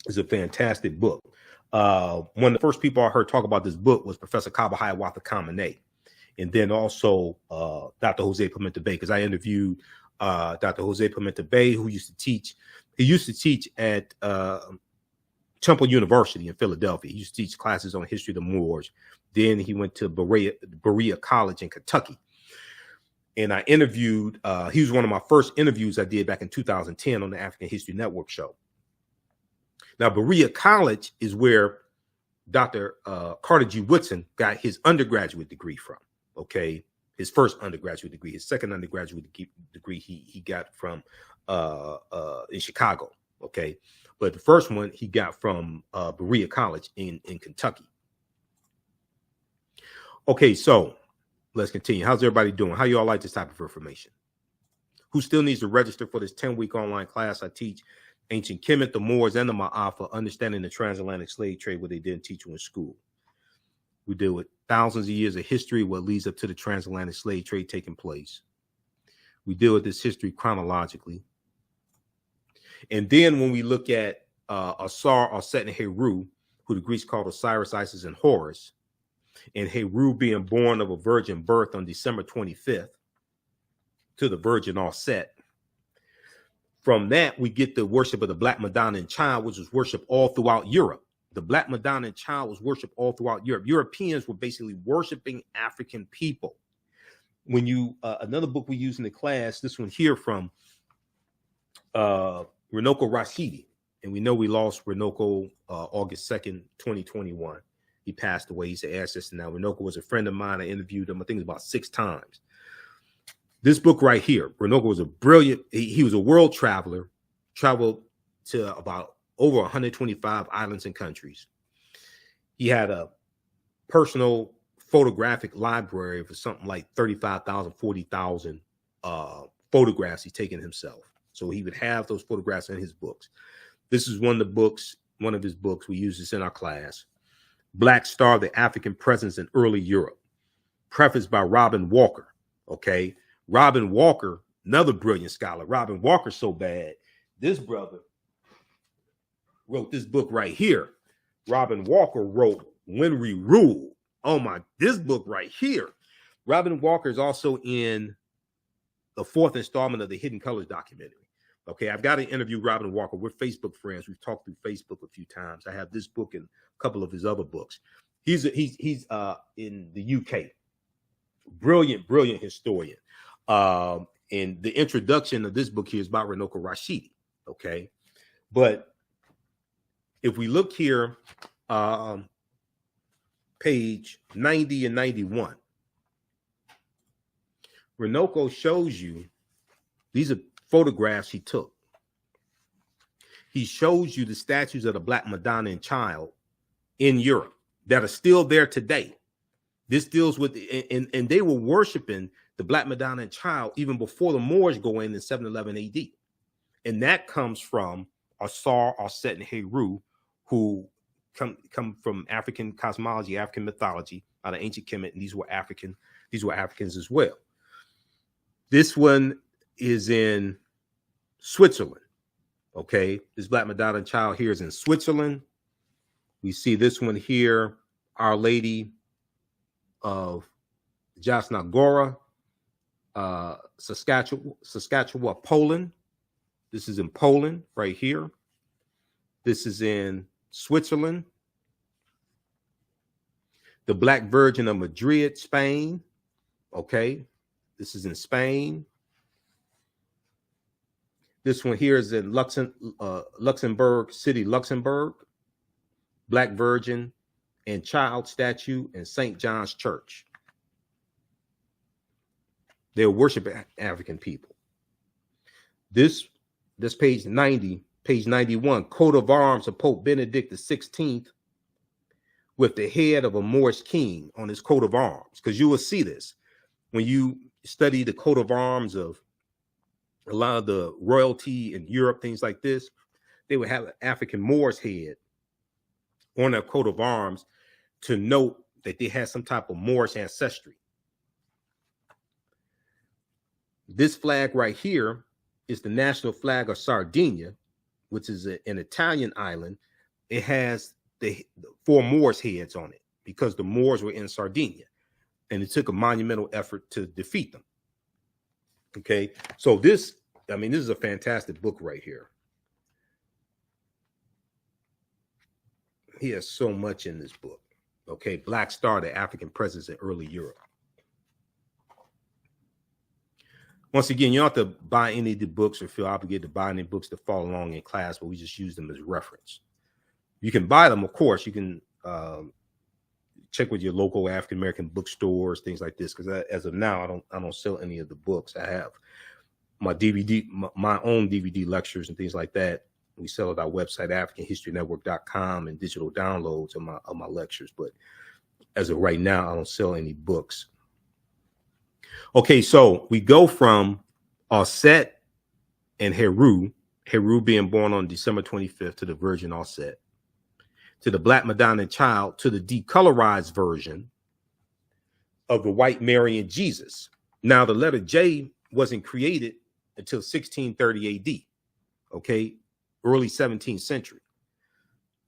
[SPEAKER 1] is a fantastic book. One of the first people I heard talk about this book was Professor Kabahaya Watha Kamene, and then also Dr. Jose Pimenta Bay, because I interviewed Dr. Jose Pimenta Bay, who used to teach. He used to teach at Temple University in Philadelphia. He used to teach classes on history of the Moors. Then he went to Berea College in Kentucky. And I interviewed, he was one of my first interviews I did back in 2010 on the African History Network show. Now, Berea College is where Dr. Carter G. Woodson got his undergraduate degree from, okay? His first undergraduate degree. His second undergraduate degree he got from in Chicago, okay? But the first one he got from Berea College in Kentucky. Okay, so let's continue. How's everybody doing? How you all like this type of information? Who still needs to register for this 10-week online class I teach? Ancient Kemet, the Moors, and the Maafa, understanding the transatlantic slave trade, what they didn't teach you in school. We deal with thousands of years of history, what leads up to the transatlantic slave trade taking place. We deal with this history chronologically. And then when we look at Asar, Aset, and Heru, who the Greeks called Osiris, Isis, and Horus, and Heru being born of a virgin birth on December 25th to the virgin Aset. From that, we get the worship of the Black Madonna and Child, which was worshipped all throughout Europe. The Black Madonna and Child was worshipped all throughout Europe. Europeans were basically worshiping African people. When you, another book we use in the class, this one here from Runoko Rashidi. And we know we lost Runoko August 2nd, 2021. He passed away. He's an ancestor now. Runoko was a friend of mine. I interviewed him, I think it was about 6 times. This book right here, Runoko was a brilliant, he was a world traveler, traveled to about over 125 islands and countries. He had a personal photographic library for something like 35,000, 40,000 photographs he's taken himself. So he would have those photographs in his books. This is one of his books. We use this in our class. Black Star, the African Presence in Early Europe. Prefaced by Robin Walker, okay? Robin Walker, another brilliant scholar. Robin Walker so bad, this brother wrote this book right here. Robin Walker wrote When We Rule. Oh my, this book right here. Robin Walker is also in the 4th installment of the Hidden Colors documentary. Okay, I've got to interview Robin Walker. We're Facebook friends. We've talked through Facebook a few times. I have this book and a couple of his other books. He's in the UK. Brilliant historian. And the introduction of this book here is about Runoko Rashidi. Okay, but if we look here, page 90 and 91, Runoko shows you, these are photographs he took. He shows you the statues of the Black Madonna and Child in Europe that are still there today. This deals with, and they were worshiping the Black Madonna and Child even before the Moors go in 711 AD. And that comes from Asar, Aset, and Heru, who come from African cosmology, African mythology, out of ancient Kemet, and these were Africans as well. This one is in Switzerland. Okay, this Black Madonna and Child here is in Switzerland. We see this one here, Our Lady of Jasna Gora, Saskatchewan, Poland. This is in Poland right here. This is in Switzerland. The Black Virgin of Madrid, Spain. Okay, this is in Spain. This one here is in Luxembourg City, Luxembourg. Black Virgin and Child statue in St. John's Church. They're worshiping African people. This page 90, page 91, coat of arms of Pope Benedict XVI with the head of a Moorish king on his coat of arms. Because you will see this when you study the coat of arms of a lot of the royalty in Europe, things like this. They would have an African Moor's head on their coat of arms to note that they had some type of Moorish ancestry. This flag right here is the national flag of Sardinia, which is an Italian island. It has the 4 Moors heads on it because the Moors were in Sardinia, and it took a monumental effort to defeat them. Okay, so this is a fantastic book right here. He has so much in this book. Okay, Black Star, the African presence in early Europe. Once again, you don't have to buy any of the books or feel obligated to buy any books to follow along in class, but we just use them as reference. You can buy them, of course. You can check with your local African American bookstores, things like this. Because as of now, I don't sell any of the books. I have my DVD, my own DVD lectures and things like that. We sell at our website, AfricanHistoryNetwork.com, and digital downloads of my lectures. But as of right now, I don't sell any books. Okay, so we go from Auset and Heru being born on December 25th to the Virgin Auset, to the Black Madonna Child, to the decolorized version of the white Mary and Jesus. Now, the letter J wasn't created until 1630 AD, okay, early 17th century.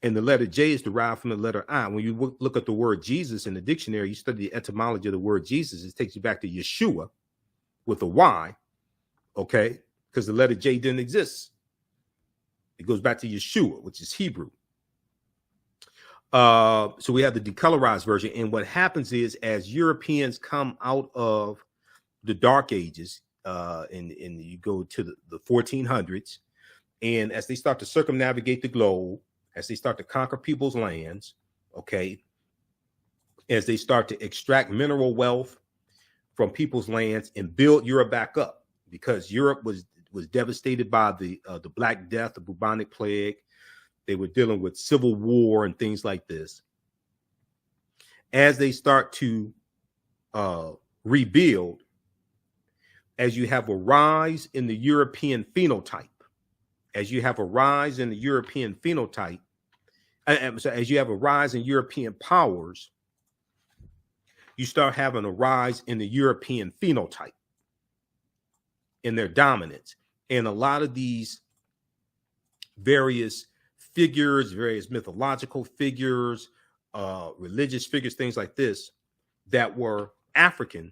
[SPEAKER 1] And the letter J is derived from the letter I. When you look at the word Jesus in the dictionary, you study the etymology of the word Jesus, it takes you back to Yeshua with a Y, okay, because the letter J didn't exist. It goes back to Yeshua, which is Hebrew. So we have the decolorized version. And what happens is, as Europeans come out of the Dark Ages, and you go to the 1400s, and as they start to circumnavigate the globe, as they start to conquer people's lands, okay, as they start to extract mineral wealth from people's lands and build Europe back up, because Europe was devastated by the Black Death, the bubonic plague. They were dealing with civil war and things like this. As they start to rebuild, as you have a rise in the European phenotype, as you have a rise in the European phenotype, so as you have a rise in European powers, you start having a rise in the European phenotype, in their dominance. And a lot of these various figures, various mythological figures, religious figures, things like this, that were African,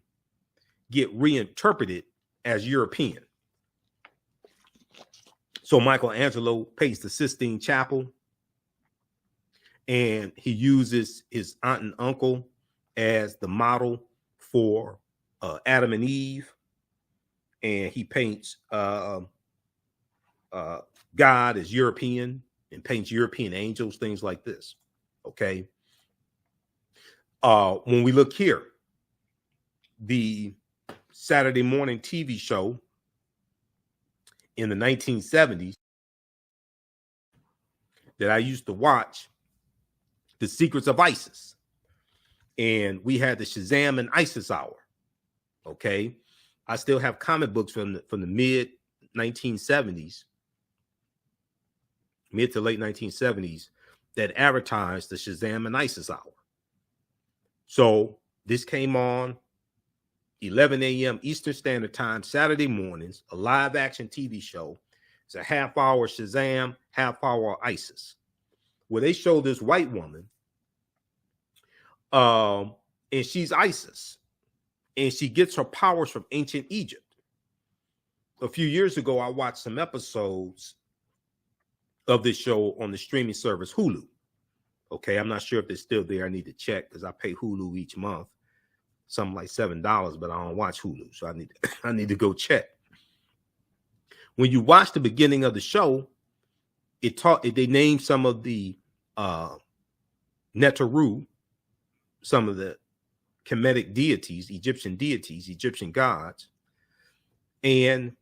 [SPEAKER 1] get reinterpreted as European. So Michelangelo paints the Sistine Chapel, and he uses his aunt and uncle as the model for Adam and Eve, and he paints God as European and paints European angels, things like this. Okay. When we look here, the Saturday morning TV show in the 1970s that I used to watch, The Secrets of Isis. And we had the Shazam and Isis Hour. Okay. I still have comic books from the mid 1970s, mid to late 1970s, that advertised the Shazam and Isis Hour. So this came on 11 a.m. Eastern Standard Time, Saturday mornings, a live action TV show. It's a half-hour Shazam, half-hour Isis, where they show this white woman, and she's Isis, and she gets her powers from ancient Egypt. A few years ago, I watched some episodes of this show on the streaming service Hulu. Okay, I'm not sure if they're still there. I need to check because I pay Hulu each month, something like $7, but I don't watch Hulu, so I need to go check. When you watch the beginning of the show, they named some of the Neteru, some of the Kemetic deities, Egyptian gods, and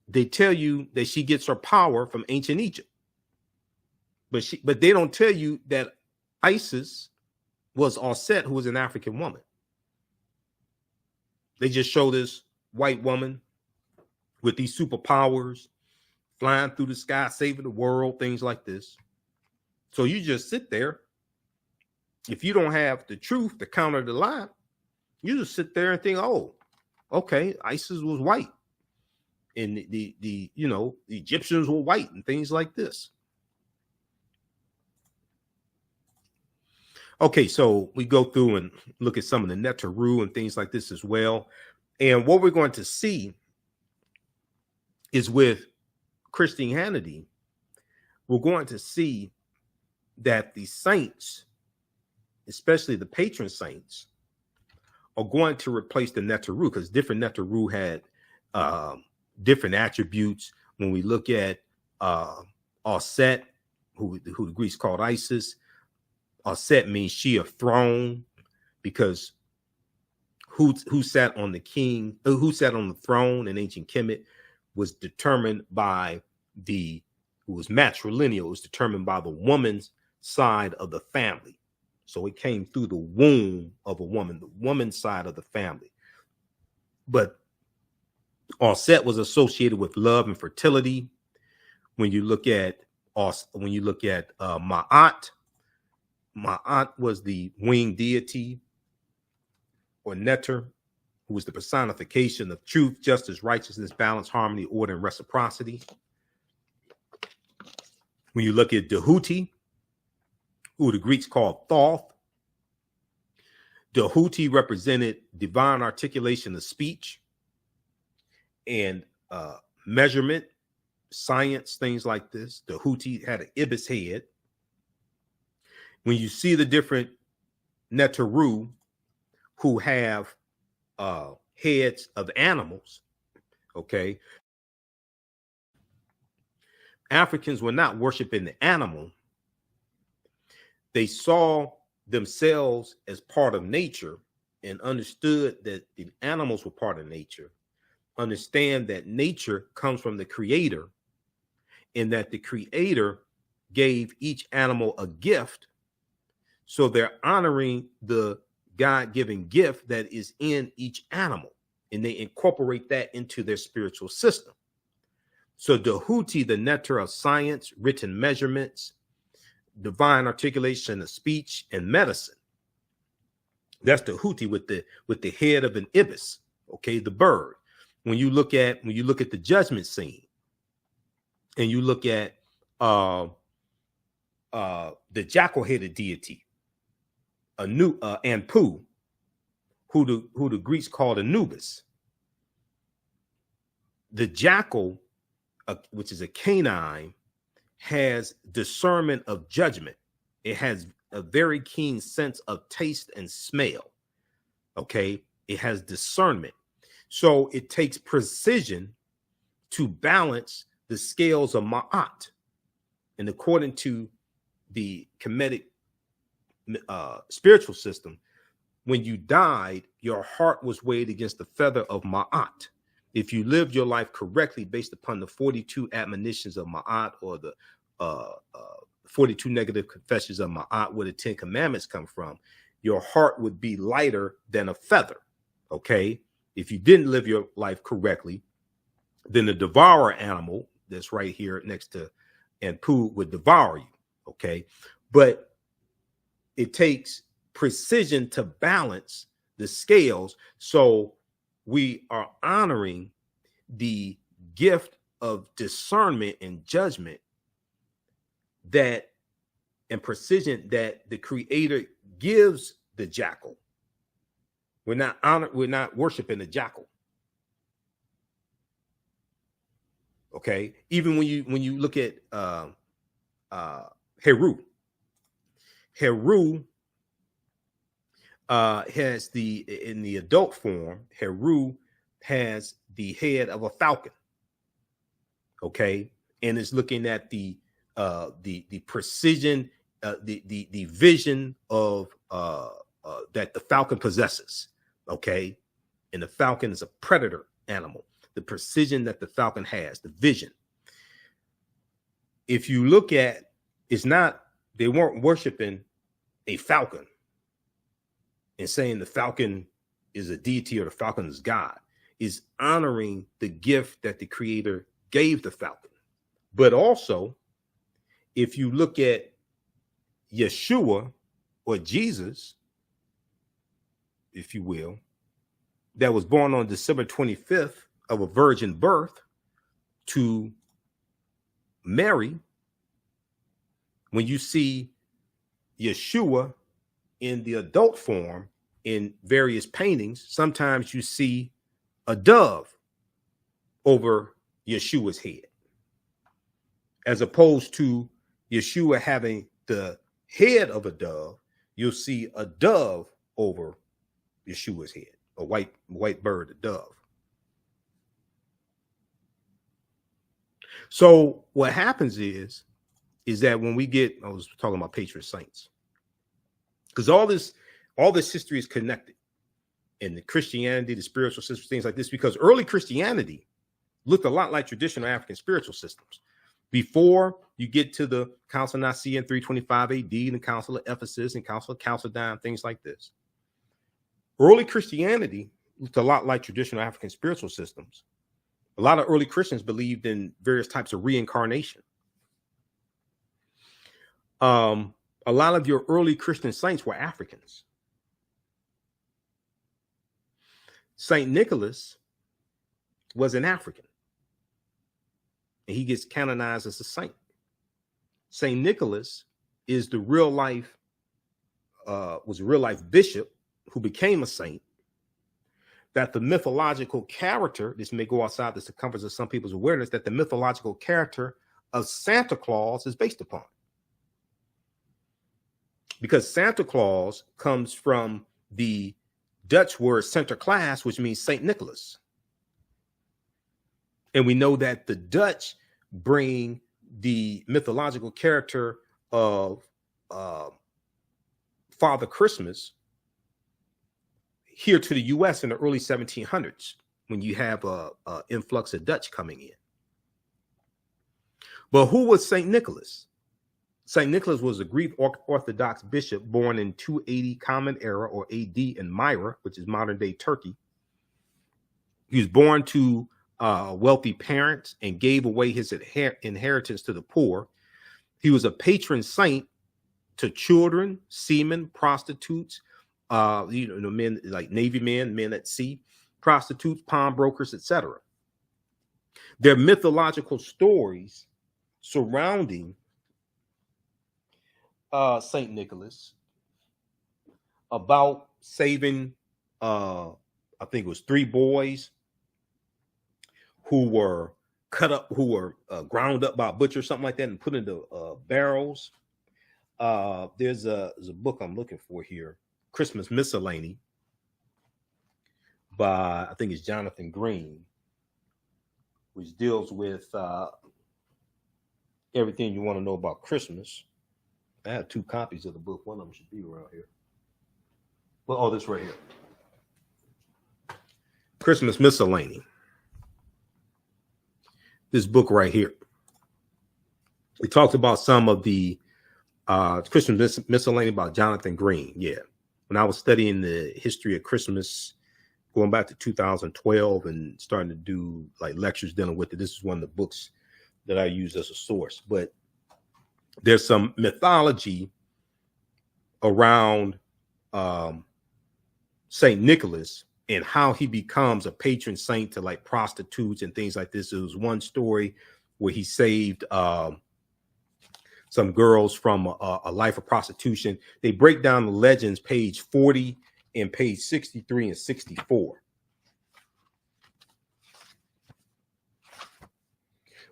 [SPEAKER 1] they tell you that she gets her power from ancient Egypt. But they don't tell you that Isis was Auset, who was an African woman. They just show this white woman with these superpowers, flying through the sky, saving the world, things like this. So you just sit there. If you don't have the truth to counter the lie, you just sit there and think, oh, okay, Isis was white. And the Egyptians were white and things like this. Okay, so we go through and look at some of the Neteru and things like this as well. And what we're going to see is with Christianity, we're going to see that the saints especially the patron saints, are going to replace the Neteru, because different Neteru had different attributes. When we look at Aset, who the Greeks called Isis, Aset means she of throne, because who sat on the throne in ancient Kemet was determined by who was matrilineal. It was determined by the woman's side of the family. So it came through the womb of a woman, the woman's side of the family. But Aset was associated with love and fertility. When you look at Ma'at, Ma'at was the winged deity, or Neter, who was the personification of truth, justice, righteousness, balance, harmony, order, and reciprocity. When you look at Dahuti, who the Greeks called Thoth, Dahuti represented divine articulation of speech and measurement, science, things like this. Dahuti had an ibis head. When you see the different Neteru who have heads of animals, okay, Africans were not worshiping the animal. They saw themselves as part of nature and understood that the animals were part of nature. Understand that nature comes from the creator, and that the creator gave each animal a gift. So they're honoring the God-given gift that is in each animal, and they incorporate that into their spiritual system. So Dahuti, the Neter of science, written measurements, divine articulation of speech, and medicine. That's Dahuti with the head of an ibis, okay, the bird. When you look at the judgment scene, and you look at the jackal-headed deity, Anpu, who the Greeks called Anubis. The jackal, which is a canine, has discernment of judgment. It has a very keen sense of taste and smell. Okay, it has discernment. So it takes precision to balance the scales of Ma'at. And according to the Kemetic spiritual system, when you died, your heart was weighed against the feather of Ma'at. If you lived your life correctly based upon the 42 admonitions of Ma'at, or the 42 negative confessions of Ma'at, where the 10 commandments come from, your heart would be lighter than a feather. Okay. If you didn't live your life correctly, then the devourer animal that's right here next to Anpu would devour you. Okay. But it takes precision to balance the scales. So we are honoring the gift of discernment and judgment that and precision that the creator gives the jackal. We're not worshiping the jackal. Okay. Even when you look at Heru. Heru has in the adult form, Heru has the head of a falcon. Okay. And it's looking at the precision, the vision of that the falcon possesses. Okay. And the falcon is a predator animal. The precision that the falcon has, the vision. If you look at, they weren't worshiping a falcon and saying the falcon is a deity or the falcon is God. Is honoring the gift that the creator gave the falcon. But also, if you look at Yeshua, or Jesus, if you will, that was born on December 25th of a virgin birth to Mary, when you see Yeshua in the adult form in various paintings, sometimes you see a dove over Yeshua's head, as opposed to Yeshua having the head of a dove. you'll see a dove over Yeshua's head, a white bird, a dove. So what happens is that when we get, I was talking about patron saints, because all this history is connected, and the Christianity, the spiritual systems, things like this, because early Christianity looked a lot like traditional African spiritual systems. Before you get to the Council of Nicaea in 325 AD, and the Council of Ephesus and Council of Chalcedon, things like this. Early Christianity looked a lot like traditional African spiritual systems. A lot of early Christians believed in various types of reincarnation. A lot of your early Christian saints were Africans. Saint Nicholas was an African, and he gets canonized as a saint. Saint Nicholas is the real life, was a real life bishop who became a saint. That the mythological character, this may go outside the circumference of some people's awareness, that the mythological character of Santa Claus is based upon. Because Santa Claus comes from the Dutch word Sinterklaas, which means Saint Nicholas. And we know that the Dutch bring the mythological character of Father Christmas here to the U.S. in the early 1700s, when you have a influx of Dutch coming in. But who was Saint Nicholas? Saint Nicholas was a Greek Orthodox bishop born in 280 Common Era, or AD, in Myra, which is modern day Turkey. He was born to wealthy parents and gave away his inheritance to the poor. He was a patron saint to children, seamen, prostitutes, men like Navy men at sea, prostitutes, pawnbrokers, etc. There are mythological stories surrounding Saint Nicholas about saving, I think it was 3 boys who were cut up, who were ground up by a butcher or something like that, and put into barrels. There's a book I'm looking for here, Christmas Miscellany, by, I think it's Jonathan Green, which deals with everything you want to know about Christmas. I have 2 copies of the book. One of them should be around here. Well, oh, this right here. Christmas Miscellany. This book right here. We talked about some of the Christmas Miscellany by Jonathan Green. Yeah. When I was studying the history of Christmas, going back to 2012 and starting to do like lectures dealing with it, this is one of the books that I use as a source. But there's some mythology around Saint Nicholas and how he becomes a patron saint to like prostitutes and things like this. There was one story where he saved some girls from a life of prostitution. They break down the legends, page 40 and page 63 and 64.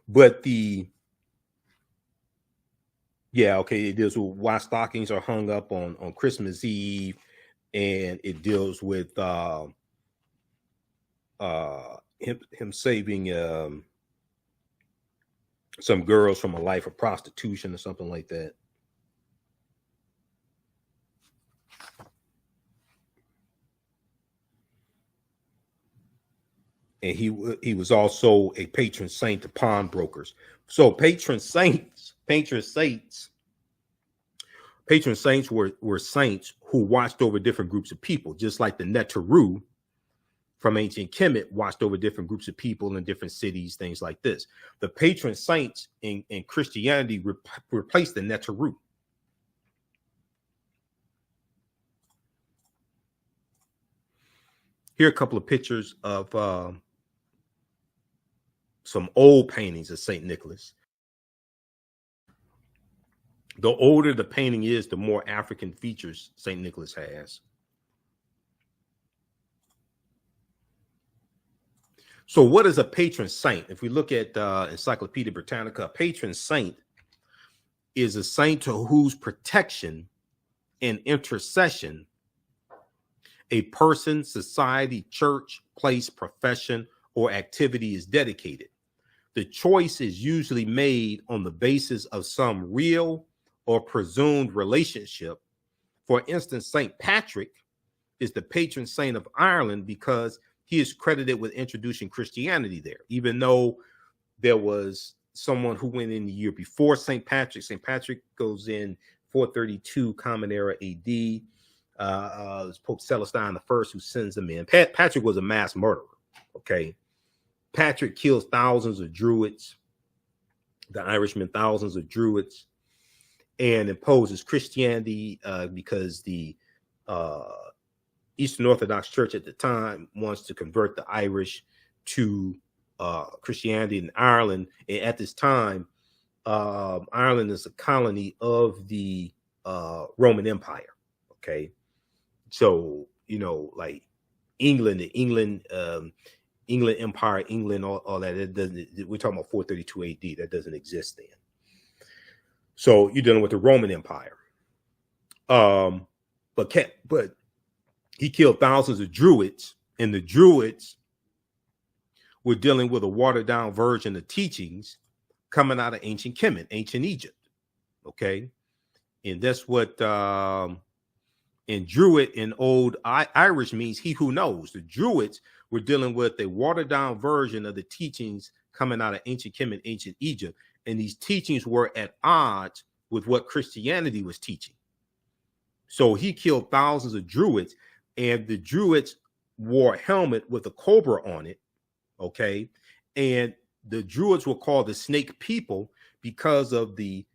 [SPEAKER 1] But it deals with why stockings are hung up on Christmas Eve, and it deals with him saving some girls from a life of prostitution or something like that. And he was also a patron saint to pawnbrokers. So patron saints were saints who watched over different groups of people, just like the Neteru from ancient Kemet watched over different groups of people in different cities, things like this. The patron saints in Christianity replaced the Neteru. Here are a couple of pictures of some old paintings of St. Nicholas. The older the painting is, the more African features St. Nicholas has. So what is a patron saint? If we look at Encyclopedia Britannica, a patron saint is a saint to whose protection and intercession a person, society, church, place, profession, or activity is dedicated. The choice is usually made on the basis of some real or presumed relationship. For instance, St. Patrick is the patron saint of Ireland because he is credited with introducing Christianity there, even though there was someone who went in the year before St. Patrick. St. Patrick goes in 432 Common Era AD. It's Pope Celestine I who sends them in. Patrick was a mass murderer. Okay. Patrick kills thousands of Druids, the Irishmen, thousands of Druids, and imposes Christianity because the Eastern Orthodox Church at the time wants to convert the Irish to Christianity in Ireland. And at this time, Ireland is a colony of the Roman Empire. Okay. So, you know, like England Empire, England, all that. It doesn't. We're talking about 432 AD. That doesn't exist then. So you're dealing with the Roman Empire. But he killed thousands of Druids, and the Druids were dealing with a watered down version of teachings coming out of ancient Kemet, ancient Egypt. Okay, and that's what and Druid in Old Irish means he who knows. The Druids were dealing with a watered down version of the teachings coming out of ancient Kemet, ancient Egypt. And these teachings were at odds with what Christianity was teaching. So he killed thousands of Druids, and the Druids wore a helmet with a cobra on it. Okay. And the Druids were called the snake people because of the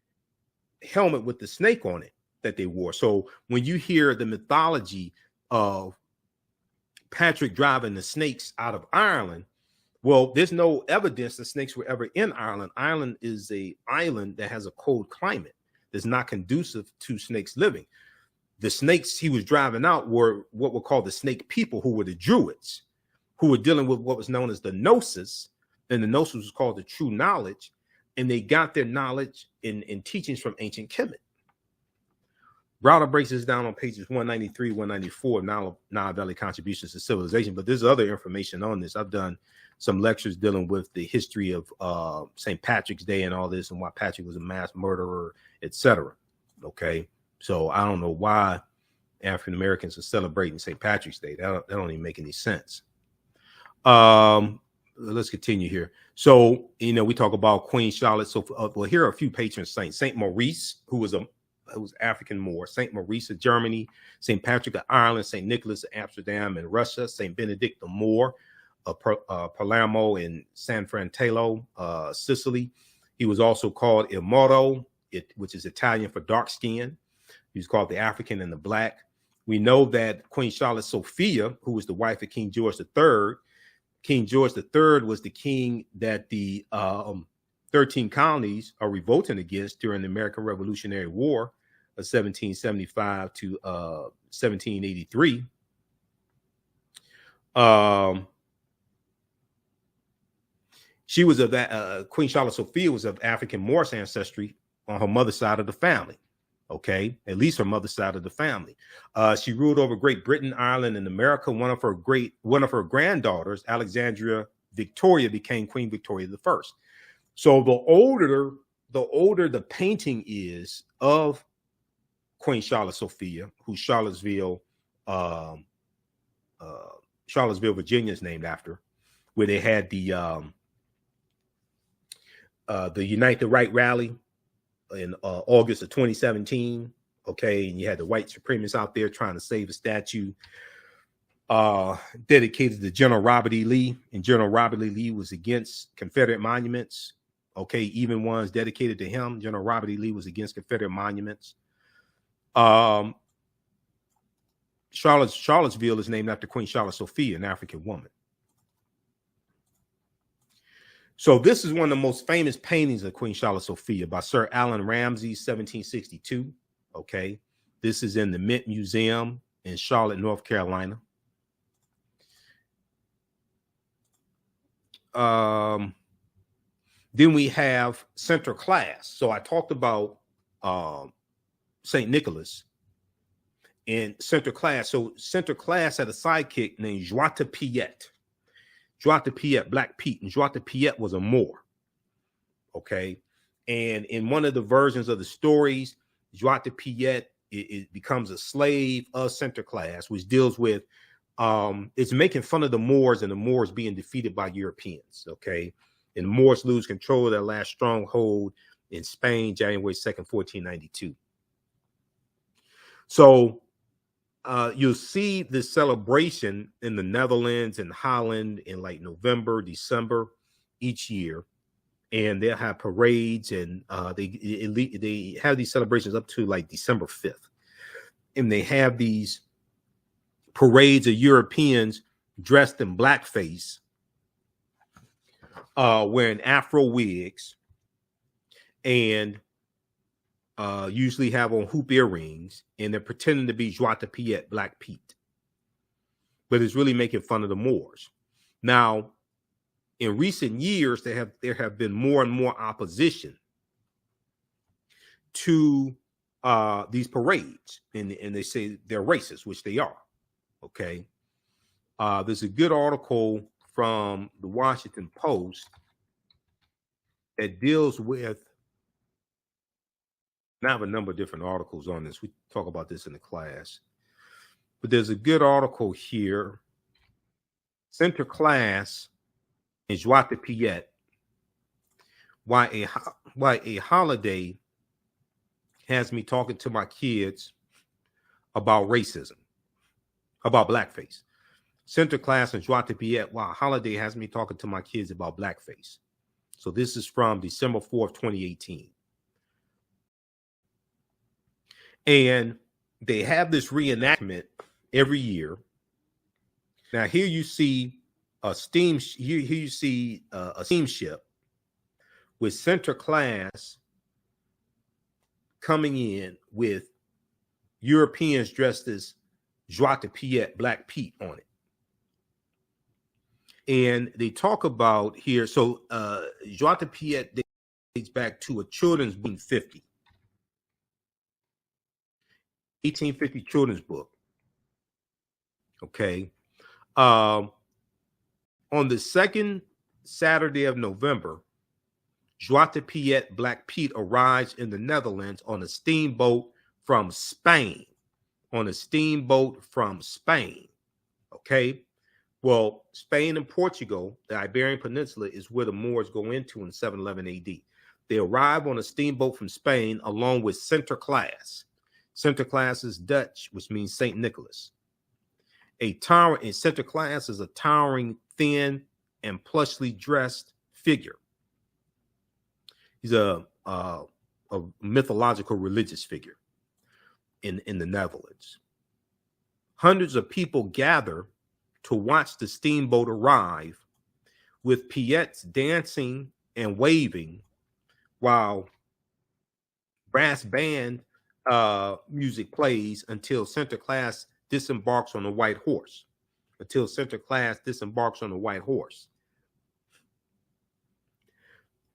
[SPEAKER 1] helmet with the snake on it that they wore. So when you hear the mythology of Patrick driving the snakes out of Ireland, well, there's no evidence that snakes were ever in Ireland. Ireland is an island that has a cold climate that's not conducive to snakes living. The snakes he was driving out were what were called the snake people, who were the Druids, who were dealing with what was known as the Gnosis. And the Gnosis was called the true knowledge. And they got their knowledge in teachings from ancient Kemet. Browder breaks this down on pages 193, 194, Nile Valley Contributions to Civilization. But there's other information on this. I've done some lectures dealing with the history of St. Patrick's Day and all this, and why Patrick was a mass murderer, etc. Okay, so I don't know why African Americans are celebrating St. Patrick's Day. That don't even make any sense. Let's continue here. So, you know, we talk about Queen Charlotte. So, well, here are a few patron saints. Saint Maurice, who was African Moor, Saint Maurice of Germany, Saint Patrick of Ireland, Saint Nicholas of Amsterdam and Russia, Saint Benedict the Moor of Palermo and San Fratello, Sicily. He was also called Il Moro, which is Italian for dark skin. He was called the African and the Black. We know that Queen Charlotte Sophia, who was the wife of King George III, King George III was the king that the 13 colonies are revolting against during the American Revolutionary War of 1775 to 1783. She was of that Queen Charlotte Sophia was of African Moorish ancestry on her mother's side of the family. Okay, at least her mother's side of the family. She ruled over Great Britain, Ireland, and America. One of her granddaughters, Alexandria Victoria, became Queen Victoria I. So the older the painting is of Queen Charlotte Sophia, who Charlottesville, Virginia is named after, where they had the Unite the Right rally in August of 2017. Okay, and you had the white supremacists out there trying to save a statue dedicated to General Robert E. Lee, and General Robert E. Lee was against Confederate monuments. Okay, even ones dedicated to him. General Robert E. Lee was against Confederate monuments. Charlottesville is named after Queen Charlotte Sophia, an African woman. So this is one of the most famous paintings of Queen Charlotte Sophia by Sir Allan Ramsay, 1762. Okay, this is in the Mint Museum in Charlotte, North Carolina. Then we have Central Class. So I talked about St. Nicholas. And Sinterklaas. So Sinterklaas had a sidekick named Joata Piet. Joata Piet, Black Pete. And Joata Piet was a Moor. Okay. And in one of the versions of the stories, Joata Piet it becomes a slave of Sinterklaas, which deals with it's making fun of the Moors and the Moors being defeated by Europeans. Okay. And the Moors lose control of their last stronghold in Spain, January 2nd, 1492. So you'll see this celebration in the Netherlands and Holland in like November, December each year. And they'll have parades, and they have these celebrations up to like December 5th. And they have these parades of Europeans dressed in blackface, wearing Afro wigs, and usually have on hoop earrings, and they're pretending to be Joata Piet, Black Pete. But it's really making fun of the Moors. Now, in recent years, there have been more and more opposition to these parades, and they say they're racist, which they are. Okay, there's a good article from the Washington Post that deals with. I have a number of different articles on this. We talk about this in the class, but there's a good article here. Sinterklaas and Joata Piet, why a holiday has me talking to my kids about racism, about blackface. Sinterklaas and Joata Piet, why a holiday has me talking to my kids about blackface. So this is from December 4th, 2018. And they have this reenactment every year. Now here you see a steamship with Sinterklaas coming in with Europeans dressed as Joata Piet, Black Pete on it. And they talk about here, so Joata Piet dates back to a children's book, 1850 children's book. Okay. On the second Saturday of November, Joata Piet, Black Pete arrives in the Netherlands on a steamboat from Spain. Okay. Well, Spain and Portugal, the Iberian Peninsula, is where the Moors go into in 711 AD. They arrive on a steamboat from Spain along with Sinterklaas. Sinterklaas is Dutch, which means Saint Nicholas. Sinterklaas is a towering, thin, and plushly dressed figure. He's a mythological religious figure in the Netherlands. Hundreds of people gather to watch the steamboat arrive, with Piets dancing and waving while brass band music plays until Sinterklaas disembarks on a white horse.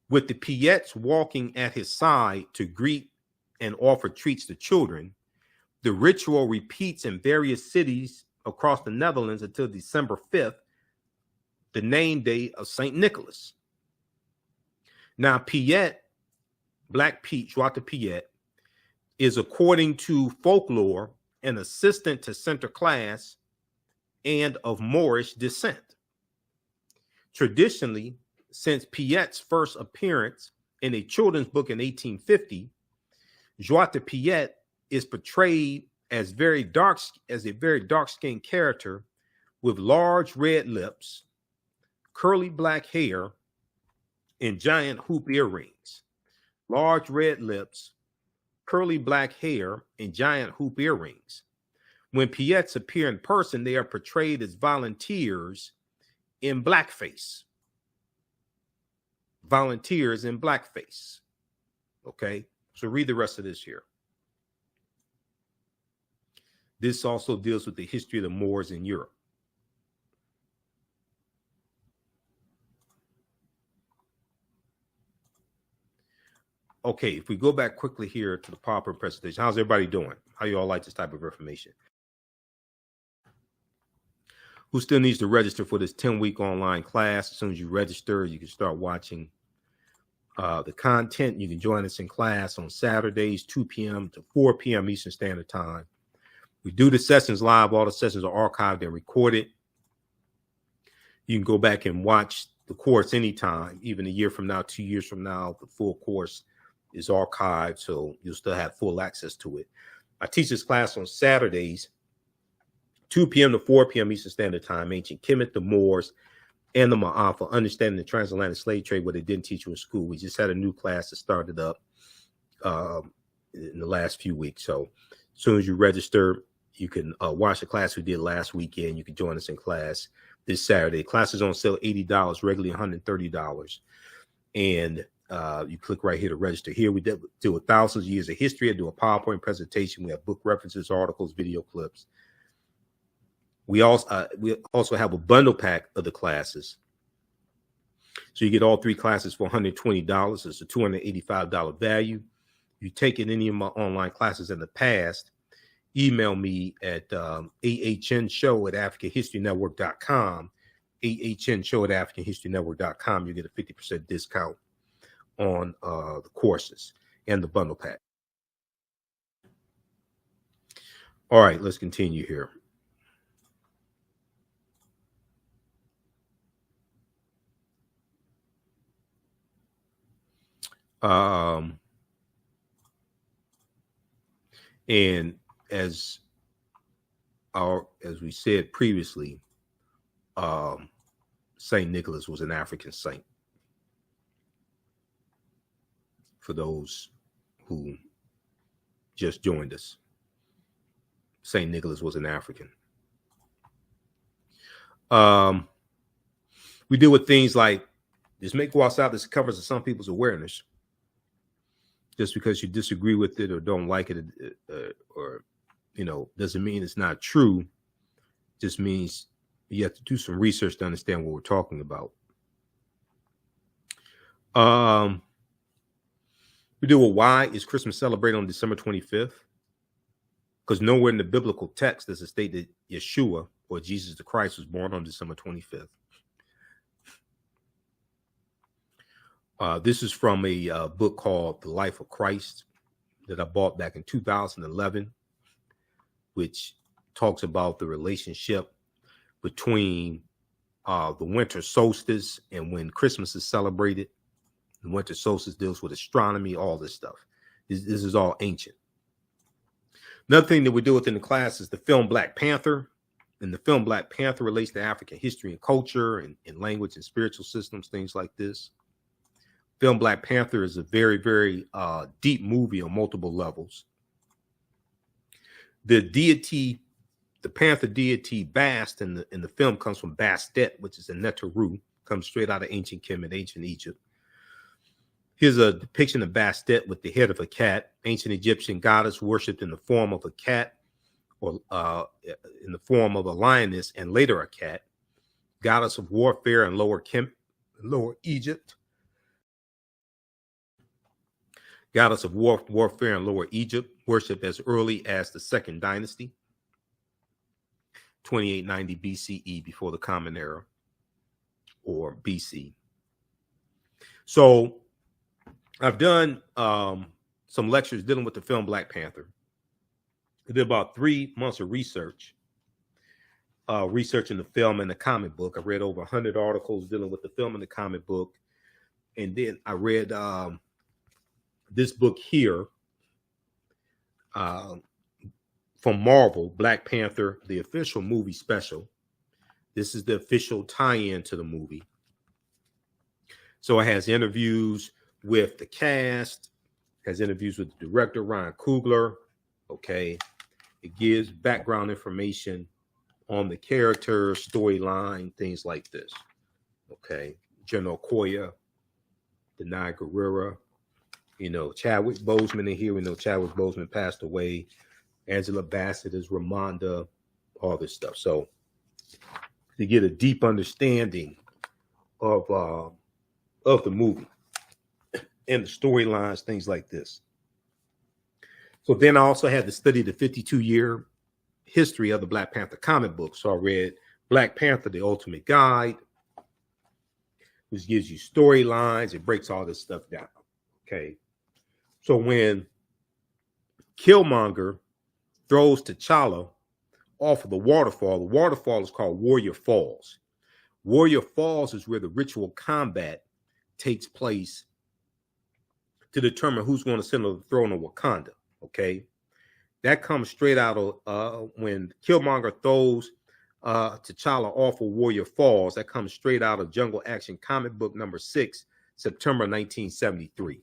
[SPEAKER 1] With the Piets walking at his side to greet and offer treats to children, the ritual repeats in various cities across the Netherlands until December 5th, the name day of St. Nicholas. Now, Piet, Black Pete, Joata Piet, is, according to folklore, an assistant to Sinterklaas and of Moorish descent. Traditionally, since Piet's first appearance in a children's book in 1850, Joata Piet is portrayed as a very dark-skinned character with large red lips, curly black hair, and giant hoop earrings. Large red lips, curly black hair, and giant hoop earrings. When Piets appear in person, they are portrayed as volunteers in blackface. Okay, so read the rest of this here. This also deals with the history of the Moors in Europe. okay, if we go back quickly here to the PowerPoint presentation, how's everybody doing? How you all like this type of information? Who still needs to register for this 10-week online class? As soon as you register, you can start watching the content. You can join us in class on Saturdays, 2 p.m. to 4 p.m. Eastern Standard Time. We do the sessions live. All the sessions are archived and recorded. You can go back and watch the course anytime, even a year from now, 2 years from now. The full course is archived, so you'll still have full access to it. I teach this class on Saturdays, 2 p.m. to 4 p.m. Eastern Standard Time. Ancient Kemet, the Moors, and the Maafa, understanding the transatlantic slave trade, what they didn't teach you in school. We just had a new class that started up in the last few weeks. So as soon as you register, you can watch the class we did last weekend. You can join us in class this Saturday. Class is on sale $80, regularly $130. And you click right here to register. Here we deal with thousands of years of history. I do a PowerPoint presentation. We have book references, articles, video clips. We also have a bundle pack of the classes. So you get all 3 classes for $120. It's a $285 value. You taken any of my online classes in the past, email me at ahnshow@africanhistorynetwork.com, ahnshow@africanhistorynetwork.com. You get a 50% discount on the courses and the bundle pack. All right, let's continue here. And as we said previously, Saint Nicholas was an African saint. For those who just joined us, Saint Nicholas was an African. We deal with things like this may go outside this covers of some people's awareness. Just because you disagree with it or don't like it, or doesn't mean it's not true. Just means you have to do some research to understand what we're talking about. We do why is Christmas celebrated on December 25th? Because nowhere in the biblical text does it state that Yeshua or Jesus the Christ was born on December 25th. This is from a book called The Life of Christ that I bought back in 2011, which talks about the relationship between the winter solstice and when Christmas is celebrated. The winter solstice deals with astronomy, all this stuff. This is all ancient. Another thing that we do within the class is the film Black Panther. And the film Black Panther relates to African history and culture and language and spiritual systems, things like this. Film Black Panther is a very, very deep movie on multiple levels. The deity, the panther deity Bast in the film comes from Bastet, which is a Neteru, comes straight out of ancient Kemet, ancient Egypt. Here's a depiction of Bastet with the head of a cat, ancient Egyptian goddess worshipped in the form of a cat or in the form of a lioness and later a cat, goddess of warfare in Lower Egypt. Goddess of warfare in Lower Egypt, worshipped as early as the Second Dynasty, 2890 BCE, before the Common Era, or BC. So I've done some lectures dealing with the film Black Panther. I did about 3 months of research, researching the film and the comic book. I read over 100 articles dealing with the film and the comic book. And then I read this book here from Marvel, Black Panther, the official movie special. This is the official tie-in to the movie. So it has interviews with the cast, has interviews with the director, Ryan Coogler. Okay. It gives background information on the character, storyline, things like this. Okay. General Koya, Denai Guerrera, Chadwick Boseman in here. We know Chadwick Boseman passed away. Angela Bassett is Ramonda, all this stuff. So to get a deep understanding of the movie. and the storylines, things like this. So then I also had to study the 52-year history of the Black Panther comic book. So I read Black Panther, The Ultimate Guide, which gives you storylines. It breaks all this stuff down. Okay. So when Killmonger throws T'Challa off of the waterfall is called Warrior Falls. Warrior Falls is where the ritual combat takes place to determine who's going to sit on the throne of Wakanda. Okay. That comes straight out of when Killmonger throws T'Challa off of Warrior Falls. That comes straight out of Jungle Action comic book number 6, September 1973.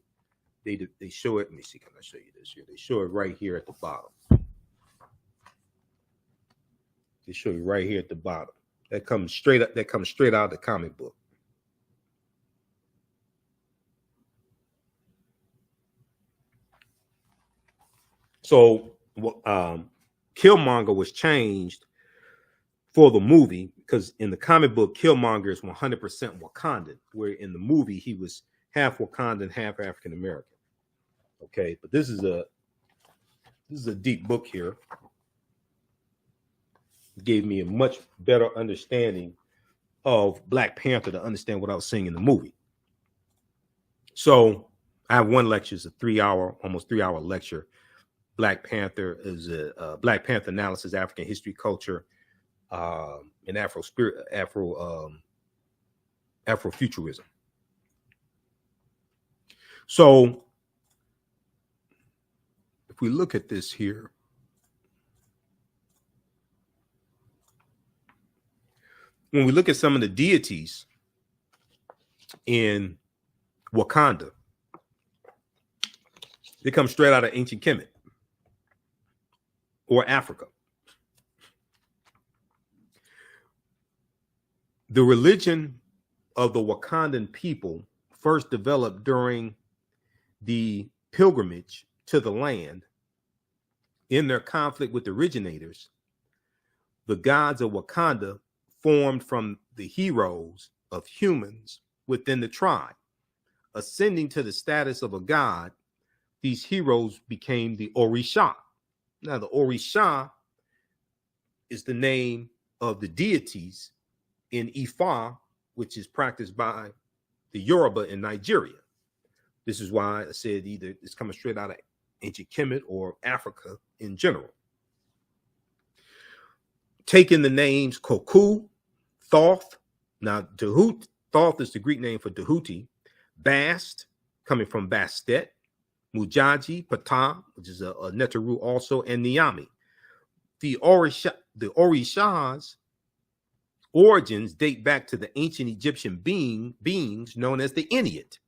[SPEAKER 1] They show it. Let me see. Can I show you this here? They show it right here at the bottom. They show you right here at the bottom. That comes straight up. That comes straight out of the comic book. So Killmonger was changed for the movie because in the comic book, Killmonger is 100% Wakandan, where in the movie he was half Wakandan, half African American. Okay, but this is a deep book here. It gave me a much better understanding of Black Panther to understand what I was seeing in the movie. So I have one lecture, it's a almost 3-hour lecture. Black Panther is a Black Panther analysis, African history, culture, and Afrofuturism. So if we look at this here, when we look at some of the deities in Wakanda, they come straight out of ancient Kemet or Africa. The religion of the Wakandan people first developed during the pilgrimage to the land. In their conflict with the originators, the gods of Wakanda formed from the heroes of humans within the tribe. Ascending to the status of a god, these heroes became the Orisha. Now, the Orisha is the name of the deities in Ifa, which is practiced by the Yoruba in Nigeria. This is why I said either it's coming straight out of ancient Kemet or Africa in general. Taking the names Koku, Thoth, now Dahut, Thoth is the Greek name for Dahuti, Bast, coming from Bastet, Mujaji, Ptah, which is a Neteru also, and Niami. The Orishas origins date back to the ancient Egyptian beings known as the Ennead.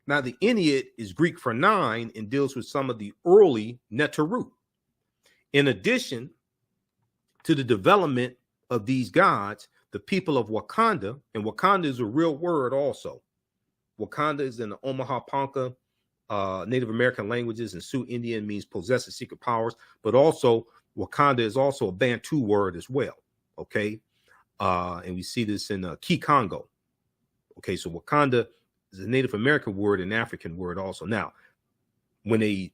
[SPEAKER 1] Now, the Ennead is Greek for 9 and deals with some of the early Neteru. In addition to the development of these gods, the people of Wakanda, and Wakanda is a real word also. Wakanda is in the Omaha Ponca Native American languages, and Sioux Indian means possesses secret powers, but also Wakanda is also a Bantu word as well. Okay. And we see this in Kikongo. Okay. So Wakanda is a Native American word and African word also. Now, when they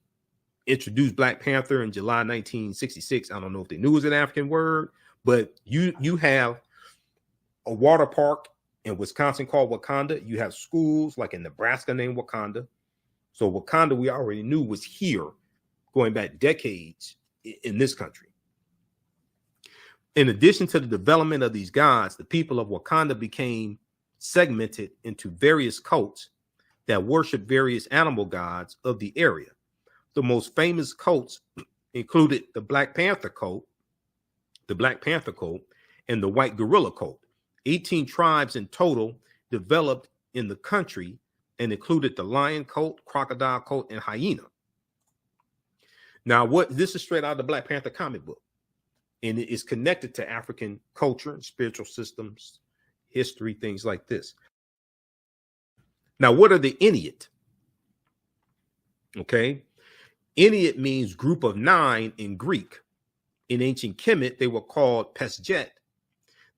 [SPEAKER 1] introduced Black Panther in July 1966, I don't know if they knew it was an African word, but you have a water park in Wisconsin called Wakanda. You have schools like in Nebraska named Wakanda. So Wakanda, we already knew was here going back decades in this country. In addition to the development of these gods, the people of Wakanda became segmented into various cults that worship various animal gods of the area. The most famous cults included the Black Panther cult, and the White Gorilla cult. 18 tribes in total developed in the country and included the lion cult, crocodile cult, and hyena. Now, this is straight out of the Black Panther comic book, and it is connected to African culture and spiritual systems, history, things like this. Now, what are the Ennead? Okay. Ennead means group of 9 in Greek. In ancient Kemet, they were called Pesjet.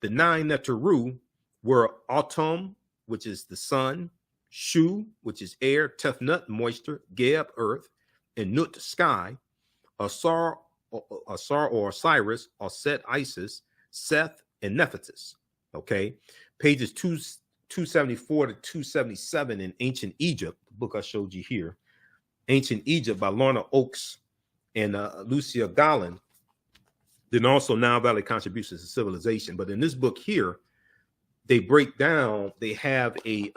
[SPEAKER 1] The 9 Neteru were Autumn, which is the sun, Shu, which is air, Tefnut, moisture, Geb, earth, and Nut, sky, Asar or Osiris, Set, Isis, Seth, and Nephthys. Okay, pages 274 to 277 in Ancient Egypt, the book I showed you here, Ancient Egypt by Lorna Oakes and Lucia Gallen. Then also Nile Valley Contributions to Civilization. But in this book here, they break down, they have a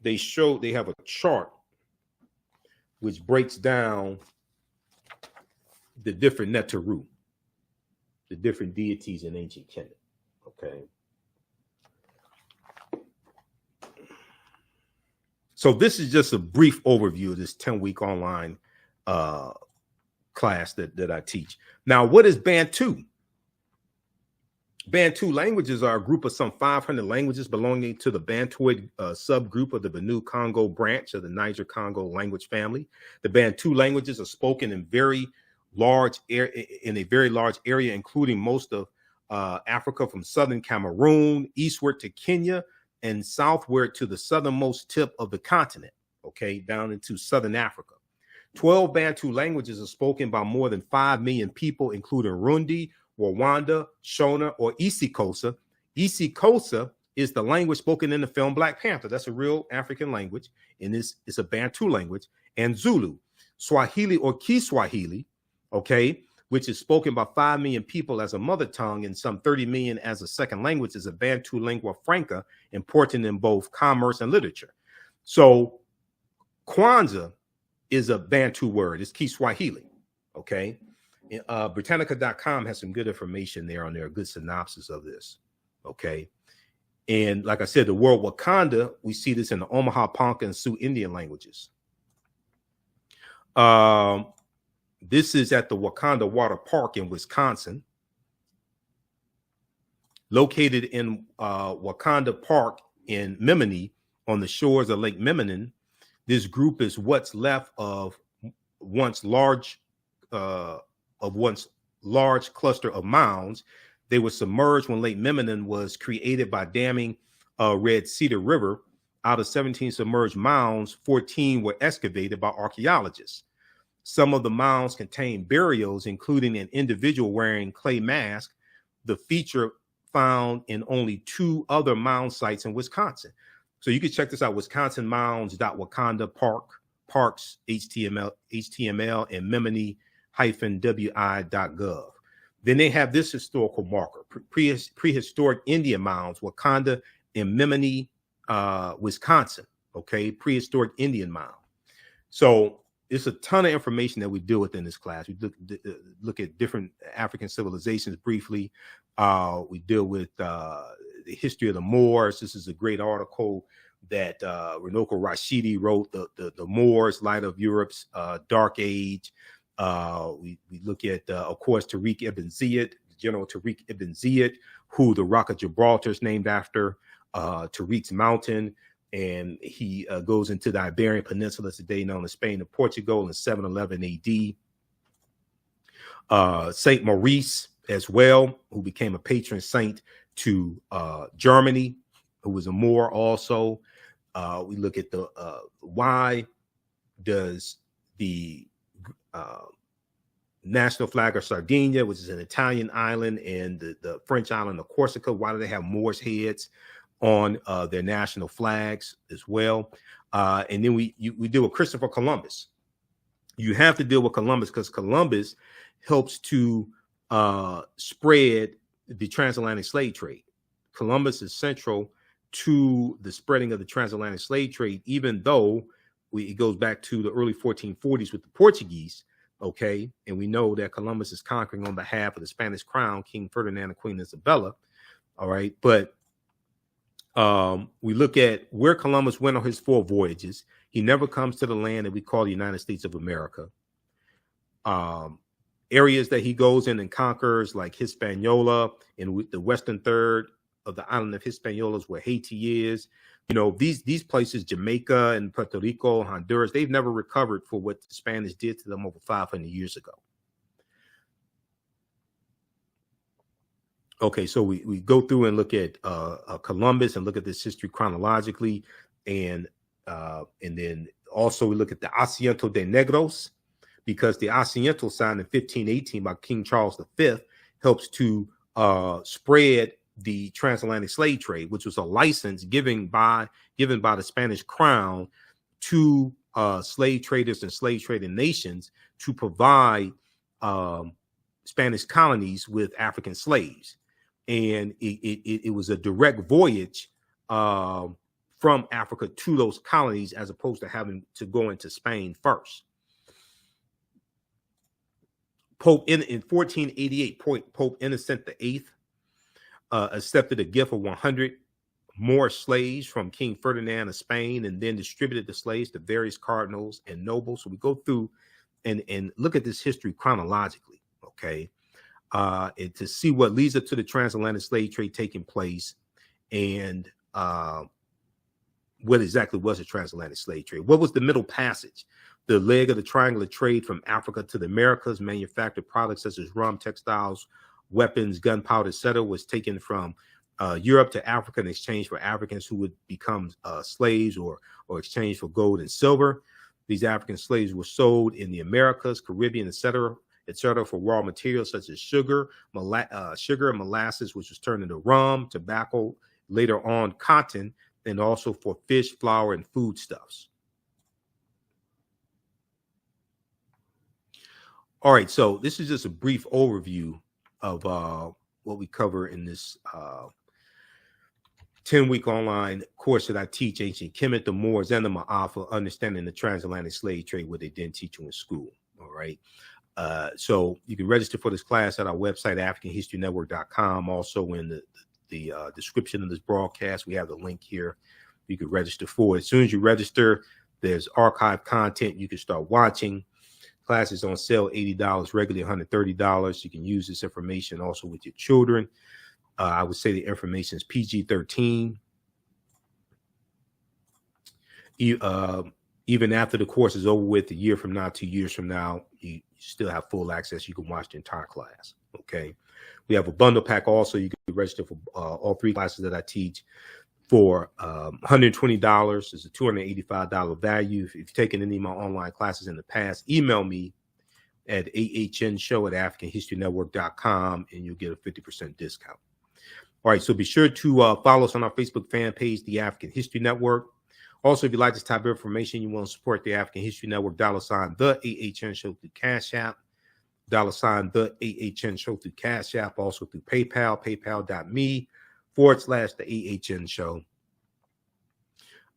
[SPEAKER 1] they have a chart which breaks down the different Neteru, the different deities in ancient Kemet. Okay. So this is just a brief overview of this 10-week online class that I teach. Now, what is Bantu? Bantu languages are a group of some 500 languages belonging to the Bantoid subgroup of the Benue Congo branch of the Niger Congo language family. The Bantu languages are spoken in a very large area, including most of Africa, from southern Cameroon eastward to Kenya and southward to the southernmost tip of the continent, okay, down into southern Africa. 12 Bantu languages are spoken by more than 5 million people, including Rundi, Rwanda, Shona, or Isikosa. Isikosa is the language spoken in the film Black Panther. That's a real African language, and it's a Bantu language. And Zulu, Swahili or Kiswahili, okay, which is spoken by 5 million people as a mother tongue and some 30 million as a second language, is a Bantu lingua franca, important in both commerce and literature. So Kwanzaa is a Bantu word. It's Kiswahili, okay? Britannica.com has some good information there on there, a good synopsis of this, okay? And like I said, the word Wakanda, we see this in the Omaha, Ponca, and Sioux Indian languages. This is at the Wakanda Water Park in Wisconsin. Located in Wakanda Park in Mimini on the shores of Lake Miminin, this group is what's left of once large cluster of mounds. They were submerged when Lake Miminin was created by damming Red Cedar River. Out of 17 submerged mounds, 14 were excavated by archaeologists. Some of the mounds contain burials, including an individual wearing clay mask, the feature found in only 2 other mound sites in Wisconsin. So you can check this out, wisconsinmounds.wakanda parks HTML and Mimini-wi.gov. Then they have this historical marker, prehistoric Indian mounds, Wakanda in Mimini, Wisconsin. Okay, prehistoric Indian mound. So it's a ton of information that we deal with in this class. We look at different African civilizations briefly. We deal with the history of the Moors. This is a great article that Runoko Rashidi wrote, the Moors, Light of Europe's Dark Age. We look at, of course, Tariq ibn Ziyad, General Tariq ibn Ziyad, who the Rock of Gibraltar is named after, Tariq's mountain. And he goes into the Iberian Peninsula today, known as Spain and Portugal, in 711 AD. Saint Maurice as well, who became a patron saint to Germany, who was a Moor also. We look at the why does the national flag of Sardinia, which is an Italian island, and the French island of Corsica, why do they have Moors' heads on their national flags as well? And then we deal with Christopher Columbus. You have to deal with Columbus because Columbus helps to spread the transatlantic slave trade. Columbus is central to the spreading of the transatlantic slave trade, even though it goes back to the early 1440s with the Portuguese. Okay, and we know that Columbus is conquering on behalf of the Spanish crown, King Ferdinand and Queen Isabella. All right, but we look at where Columbus went on his 4 voyages. He never comes to the land that we call the United States of America. Areas that he goes in and conquers, like Hispaniola and the western third of the island of Hispaniola is where Haiti is. You know, these places, Jamaica and Puerto Rico, Honduras, they've never recovered for what the Spanish did to them over 500 years ago. Okay, so we go through and look at Columbus and look at this history chronologically, and then also we look at the Asiento de Negros, because the Asiento signed in 1518 by King Charles V helps to spread the transatlantic slave trade, which was a license given by the Spanish crown to slave traders and slave trading nations to provide Spanish colonies with African slaves. And it was a direct voyage from Africa to those colonies, as opposed to having to go into Spain first. Pope in 1488, Pope Innocent VIII accepted a gift of 100 more slaves from King Ferdinand of Spain, and then distributed the slaves to various cardinals and nobles. So we go through and look at this history chronologically, okay, and to see what leads up to the transatlantic slave trade taking place, and what exactly was the transatlantic slave trade? What was the Middle Passage? The leg of the triangular trade from Africa to the Americas. Manufactured products such as rum, textiles, weapons, gunpowder, etc., was taken from Europe to Africa in exchange for Africans who would become slaves, or exchange for gold and silver. These African slaves were sold in the Americas, Caribbean, etc., for raw materials such as sugar and molasses, which was turned into rum, tobacco, later on cotton, and also for fish, flour, and foodstuffs. All right, so this is just a brief overview of what we cover in this 10-week online course that I teach: Ancient Kemet, the Moors, and the Maafa, understanding the transatlantic slave trade, what they didn't teach you in school. All right. So you can register for this class at our website, AfricanHistoryNetwork.com. Also in the description of this broadcast, we have the link here. You can register for it. As soon as you register, there's archive content you can start watching. Class is on sale, $80, regularly $130. You can use this information also with your children. I would say the information is PG-13. Even after the course is over with, a year from now, 2 years from now, you still have full access. You can watch the entire class. Okay. We have a bundle pack also. You can register for all 3 classes that I teach for $120. It's a $285 value. If you've taken any of my online classes in the past, email me at ahnshow@AfricanHistoryNetwork.com, and you'll get a 50% discount. All right, so be sure to follow us on our Facebook fan page, The African History Network. Also, if you like this type of information, you want to support the African History Network, $ the AHN Show through Cash App, $ the AHN Show through Cash App, also through PayPal, paypal.me/the AHN Show.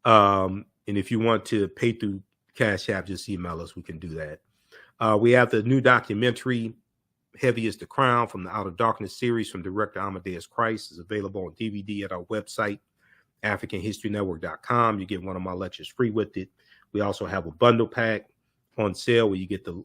[SPEAKER 1] And if you want to pay through Cash App, just email us. We can do that. We have the new documentary, Heavy is the Crown, from the Out of Darkness series from director Amadeus Christ, is available on DVD at our website, AfricanHistoryNetwork.com. You get one of my lectures free with it. We also have a bundle pack on sale where you get the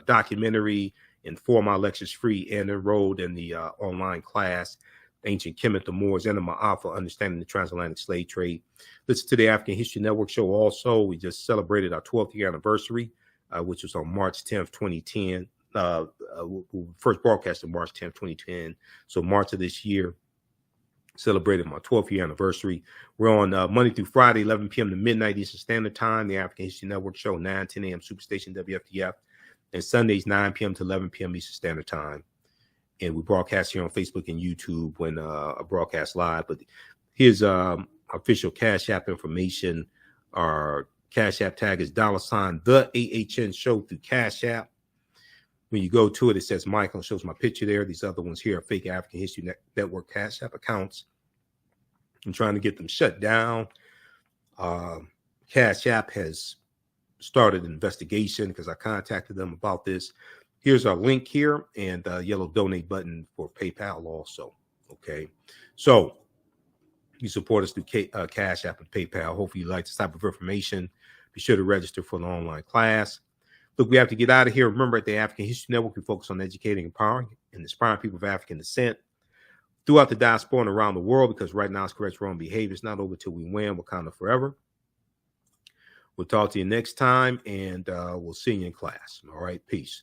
[SPEAKER 1] documentary and 4 of my lectures free, and enrolled in the online class, Ancient Kemet, the Moors, and the Maafa, understanding the transatlantic slave trade. Listen to the African History Network show also. We just celebrated our 12th year anniversary, which was on March 10th, 2010. First broadcast on March 10th, 2010. So March of this year, celebrated my 12th year anniversary. We're on Monday through Friday, 11 p.m. to midnight Eastern Standard Time. The African History Network show, 9-10 a.m. Superstation WFDF. And Sundays, 9 p.m. to 11 p.m. Eastern Standard Time. And we broadcast here on Facebook and YouTube when I broadcast live. But here's official Cash App information. Our Cash App tag is $ the AHN Show through Cash App. When you go to it, it says Michael, shows my picture there. These other ones here are fake African History Network Cash App accounts. I'm trying to get them shut down. Cash App has started an investigation because I contacted them about this. Here's our link here, and the yellow donate button for PayPal also. Okay, so you support us through Cash App and PayPal. Hopefully you like this type of information. Be sure to register for the online class. Look, we have to get out of here. Remember, at the African History Network, we focus on educating, empowering, and inspiring people of African descent throughout the diaspora and around the world, because right now it's correct wrong behavior. It's not over till we win. Wakanda forever. We'll talk to you next time, and we'll see you in class. All right, peace.